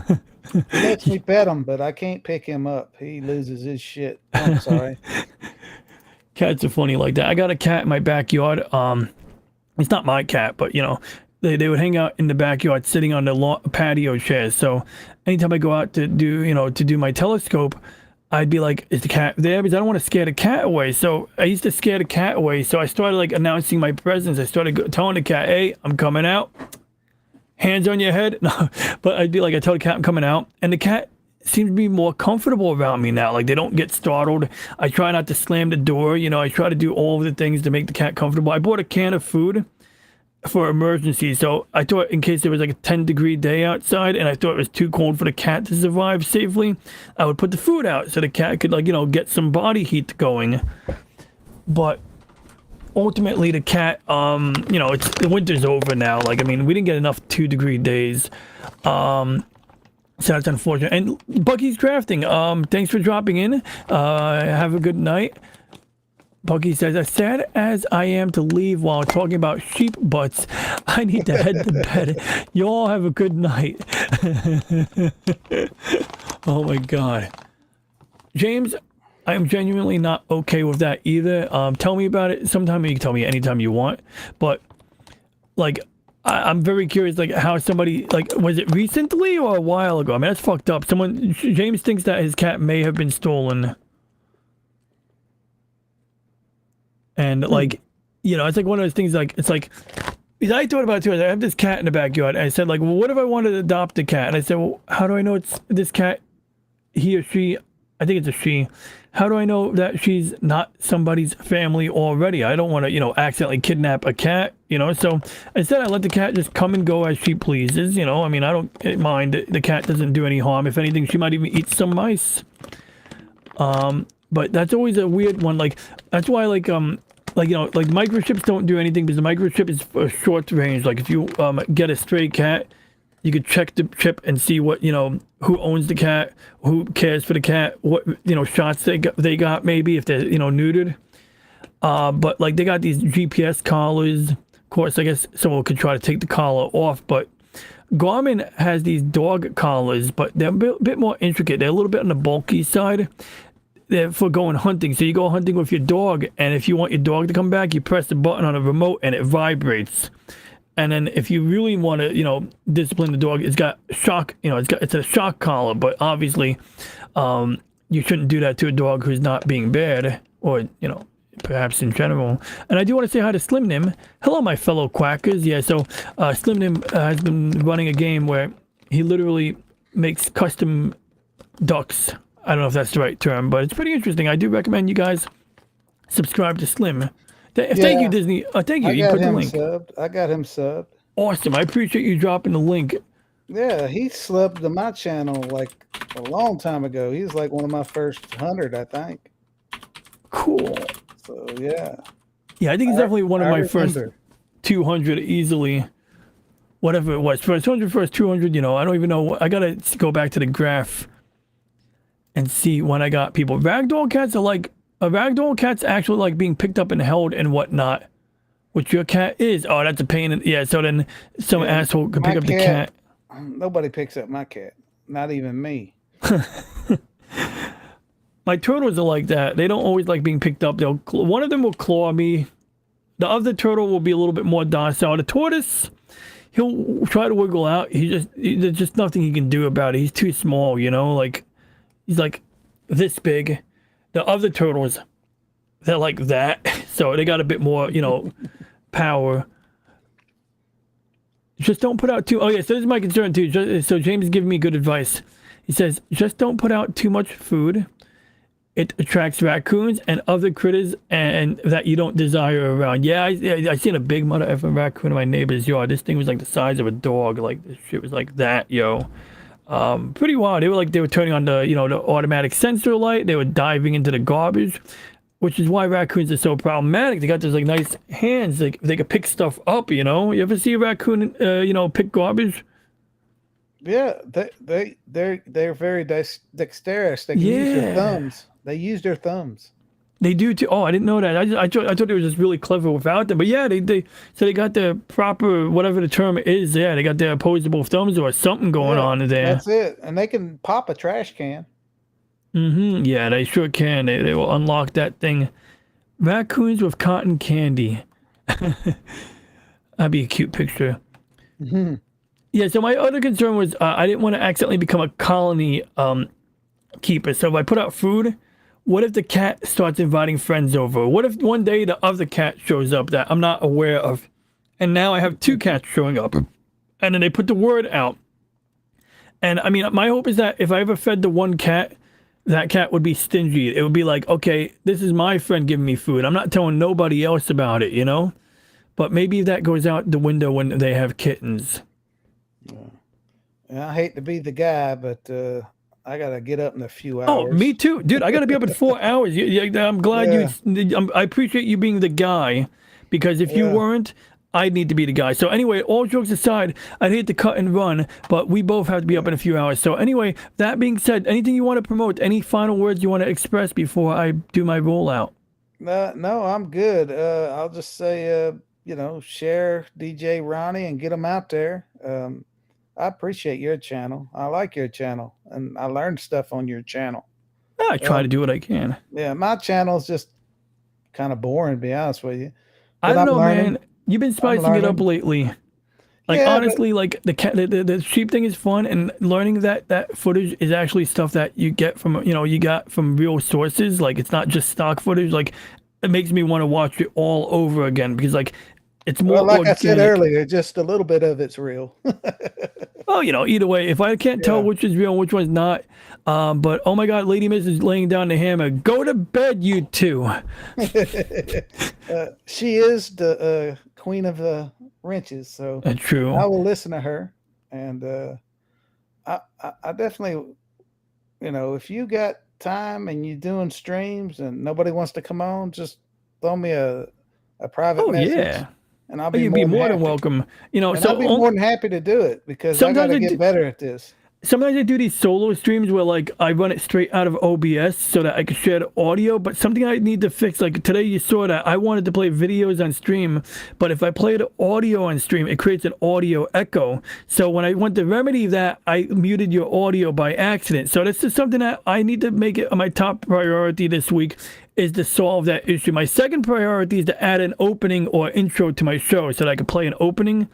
lets me pet him, but I can't pick him up. He loses his shit. I'm sorry. Cats are funny like that. I got a cat in my backyard. It's not my cat, but you know, they would hang out in the backyard sitting on the patio chairs. So anytime I go out to do my telescope, I'd be like, is the cat there? Because I don't want to scare the cat away. So I used to scare the cat away. So I started like announcing my presence. I started telling the cat, hey, I'm coming out. Hands on your head. No, but I'd be like, I tell the cat I'm coming out. And the cat seems to be more comfortable around me now. Like they don't get startled. I try not to slam the door. You know, I try to do all of the things to make the cat comfortable. I bought a can of food for emergency. So I thought in case there was like a 10-degree day outside and I thought it was too cold for the cat to survive safely, I would put the food out so the cat could get some body heat going. But ultimately the cat, it's the winter's over now. Like, I mean, we didn't get enough 2-degree days. So that's unfortunate. And Bucky's Crafting, thanks for dropping in. Have a good night. Bucky says, as sad as I am to leave while talking about sheep butts, I need to head to bed. You all have a good night. Oh my God. James, I am genuinely not okay with that either. Tell me about it sometime. You can tell me anytime you want. But, like, I'm very curious, like, how somebody, like, was it recently or a while ago? I mean, that's fucked up. James thinks that his cat may have been stolen. And like, it's like one of those things, like, it's like, because I thought about it too. I have this cat in the backyard. And I said, like, well, what if I wanted to adopt a cat? And I said, well, how do I know it's this cat, he or she, I think it's a she. How do I know that she's not somebody's family already? I don't want to, accidentally kidnap a cat, So instead, I let the cat just come and go as she pleases, I mean, I don't mind. The cat doesn't do any harm. If anything, she might even eat some mice. But that's always a weird one. Like, that's why, like microchips don't do anything because the microchip is for short range. Like if you get a stray cat, you could check the chip and see what, who owns the cat, who cares for the cat, what, shots they got maybe if they're, neutered. But like they got these GPS collars. Of course, I guess someone could try to take the collar off, but Garmin has these dog collars, but they're a bit more intricate. They're a little bit on the bulky side. They're for going hunting. So you go hunting with your dog, and if you want your dog to come back, you press the button on a remote and it vibrates. And then if you really want to, discipline the dog, it's got shock, it's a shock collar, but obviously you shouldn't do that to a dog who's not being bad or, perhaps in general. And I do want to say hi to Slimnim. Hello, my fellow quackers. Yeah, so Slimnim has been running a game where he literally makes custom ducks. I don't know if that's the right term, but it's pretty interesting. I do recommend you guys subscribe to Slim. Thank you, Disney. Thank you. You put the link. I got him subbed. Awesome. I appreciate you dropping the link. Yeah, he subbed to my channel like a long time ago. He was like one of my first 100, I think. Cool. So, yeah. Yeah, I think he's definitely one of my first 200 easily. Whatever it was. First 100, first 200, I don't even know. I got to go back to the graph and see when I got people. Ragdoll cats are like, a ragdoll cat's actually like being picked up and held and whatnot, which your cat is. Oh, that's a pain. Yeah, so then some asshole could pick up the cat. Nobody picks up my cat. Not even me. My turtles are like that. They don't always like being picked up. One of them will claw me. The other turtle will be a little bit more docile. The tortoise, he'll try to wiggle out. There's just nothing he can do about it. He's too small, like, he's like this big. The other turtles, they're like that. So they got a bit more, power. Just don't put out too. Oh yeah, so this is my concern too. So James is giving me good advice. He says, just don't put out too much food. It attracts raccoons and other critters and that you don't desire around. Yeah, I seen a big mother effing raccoon in my neighbor's yard. This thing was like the size of a dog. Like this shit was like that, yo. Pretty wild. They were turning on the the automatic sensor light. They were diving into the garbage, which is why raccoons are so problematic. They got those like nice hands. Like they could pick stuff up. You ever see a raccoon pick garbage? Yeah, they're very dexterous. They can use their thumbs. They use their thumbs. They do too. Oh, I didn't know that. I thought they were just really clever without them. But yeah, they got the proper, whatever the term is. Yeah, they got their opposable thumbs or something going on there. That's it. And they can pop a trash can. Yeah, they sure can. They will unlock that thing. Raccoons with cotton candy. That'd be a cute picture. Yeah, so my other concern was I didn't want to accidentally become a colony keeper. So if I put out food, what if the cat starts inviting friends over? What if one day the other cat shows up that I'm not aware of? And now I have 2 cats showing up. And then they put the word out. And I mean, my hope is that if I ever fed the one cat, that cat would be stingy. It would be like, okay, this is my friend giving me food. I'm not telling nobody else about it, But maybe that goes out the window when they have kittens. Yeah, I hate to be the guy, but I gotta get up in a few hours. Oh, me too, dude. I gotta be up in 4 hours. I'm glad I appreciate you being the guy, because if you weren't, I'd need to be the guy. So anyway, all jokes aside, I'd hate to cut and run, but we both have to be up in a few hours. So anyway, that being said, anything you want to promote? Any final words you want to express before I do my rollout? No, I'm good. I'll just say, share DJ Ronnie and get them out there. I appreciate your channel. I like your channel, and I learned stuff on your channel. I try to do what I can. Yeah, my channel's just kind of boring, to be honest with you. But I don't know, man. You've been spicing it up lately. Like honestly, like the sheep thing is fun, and learning that footage is actually stuff that you get from you got from real sources. Like it's not just stock footage. Like it makes me want to watch it all over again because like it's more. Well, like organic. I said earlier, just a little bit of it's real. Well, either way, if I can't tell which is real and which one's not, but oh my God, Lady Miss is laying down the hammer. Go to bed, you two. She is the queen of the wrenches, so true. I will listen to her, and I definitely, if you got time and you're doing streams and nobody wants to come on, just throw me a private message. Yeah. And I'll be you'd be more than welcome. And I'll be more than happy to do it because I gotta get better at this. Sometimes I do these solo streams where like I run it straight out of OBS so that I can share the audio, but something I need to fix, like today you saw that I wanted to play videos on stream, but if I play the audio on stream, it creates an audio echo. So when I went to remedy that, I muted your audio by accident. So this is something that I need to make it my top priority this week, is to solve that issue. My second priority is to add an opening or intro to my show so that I can play an opening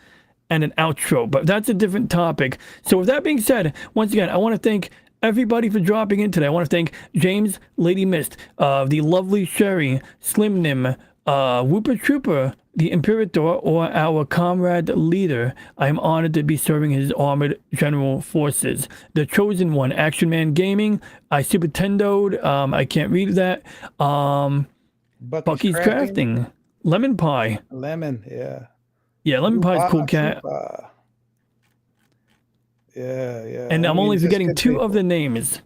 and an outro, but that's a different topic. So with that being said, once again, I want to thank everybody for dropping in today. I want to thank James, Lady Mist, the lovely Sherry, Slim Nim, Whooper Trooper, the Imperator, or our comrade leader. I am honored to be serving his armored general forces. The Chosen One, Action Man Gaming, I Super Tendoed, I can't read that. Bucky's Crafting, Lemon Pie. Lemon, yeah. Yeah, Lemon Pie's cool cat. Yeah. And I'm only forgetting 2 of the names.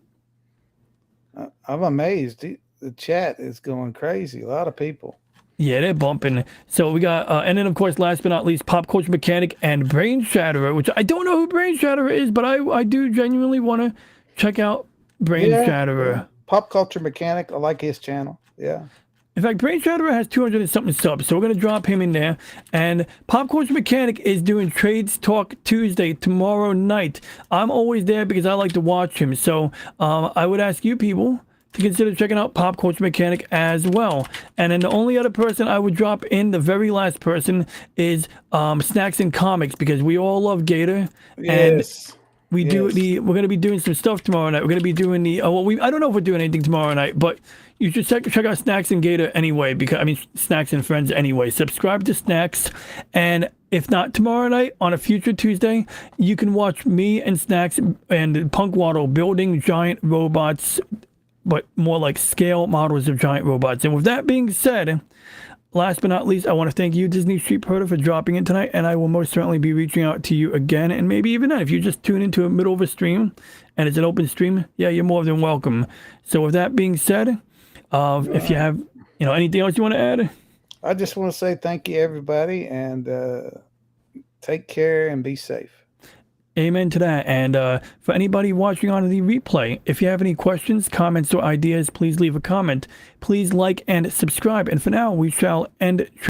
I'm amazed. The chat is going crazy. A lot of people. Yeah, they're bumping. So we got, and then of course, last but not least, Pop Culture Mechanic and Brain Shatterer, which I don't know who Brain Shatterer is, but I do genuinely want to check out Brain Shatterer. Yeah. Pop Culture Mechanic, I like his channel. Yeah. In fact, Brain Shatterer has 200 and something subs, so we're going to drop him in there. And Pop Culture Mechanic is doing Trades Talk Tuesday tomorrow night. I'm always there because I like to watch him. So I would ask you people to consider checking out Pop Culture Mechanic as well. And then the only other person I would drop in, the very last person, is Snacks and Comics, because we all love Gator. Yes. And we're going to be doing some stuff tomorrow night. We're going to be doing I don't know if we're doing anything tomorrow night, but you should check out Snacks and Gator anyway, because I mean Snacks and Friends anyway. Subscribe to Snacks, and if not tomorrow night, on a future Tuesday, you can watch me and Snacks and Punk Waddle building giant robots, but more like scale models of giant robots. And with that being said, last but not least, I want to thank you, Disney Street Proto, for dropping in tonight, and I will most certainly be reaching out to you again, and maybe even then, if you just tune into the middle of a stream, and it's an open stream, yeah, you're more than welcome. So with that being said, if you have, anything else you want to add? I just want to say thank you, everybody, and take care and be safe. Amen to that. And for anybody watching on the replay, if you have any questions, comments, or ideas, please leave a comment. Please like and subscribe. And for now, we shall end.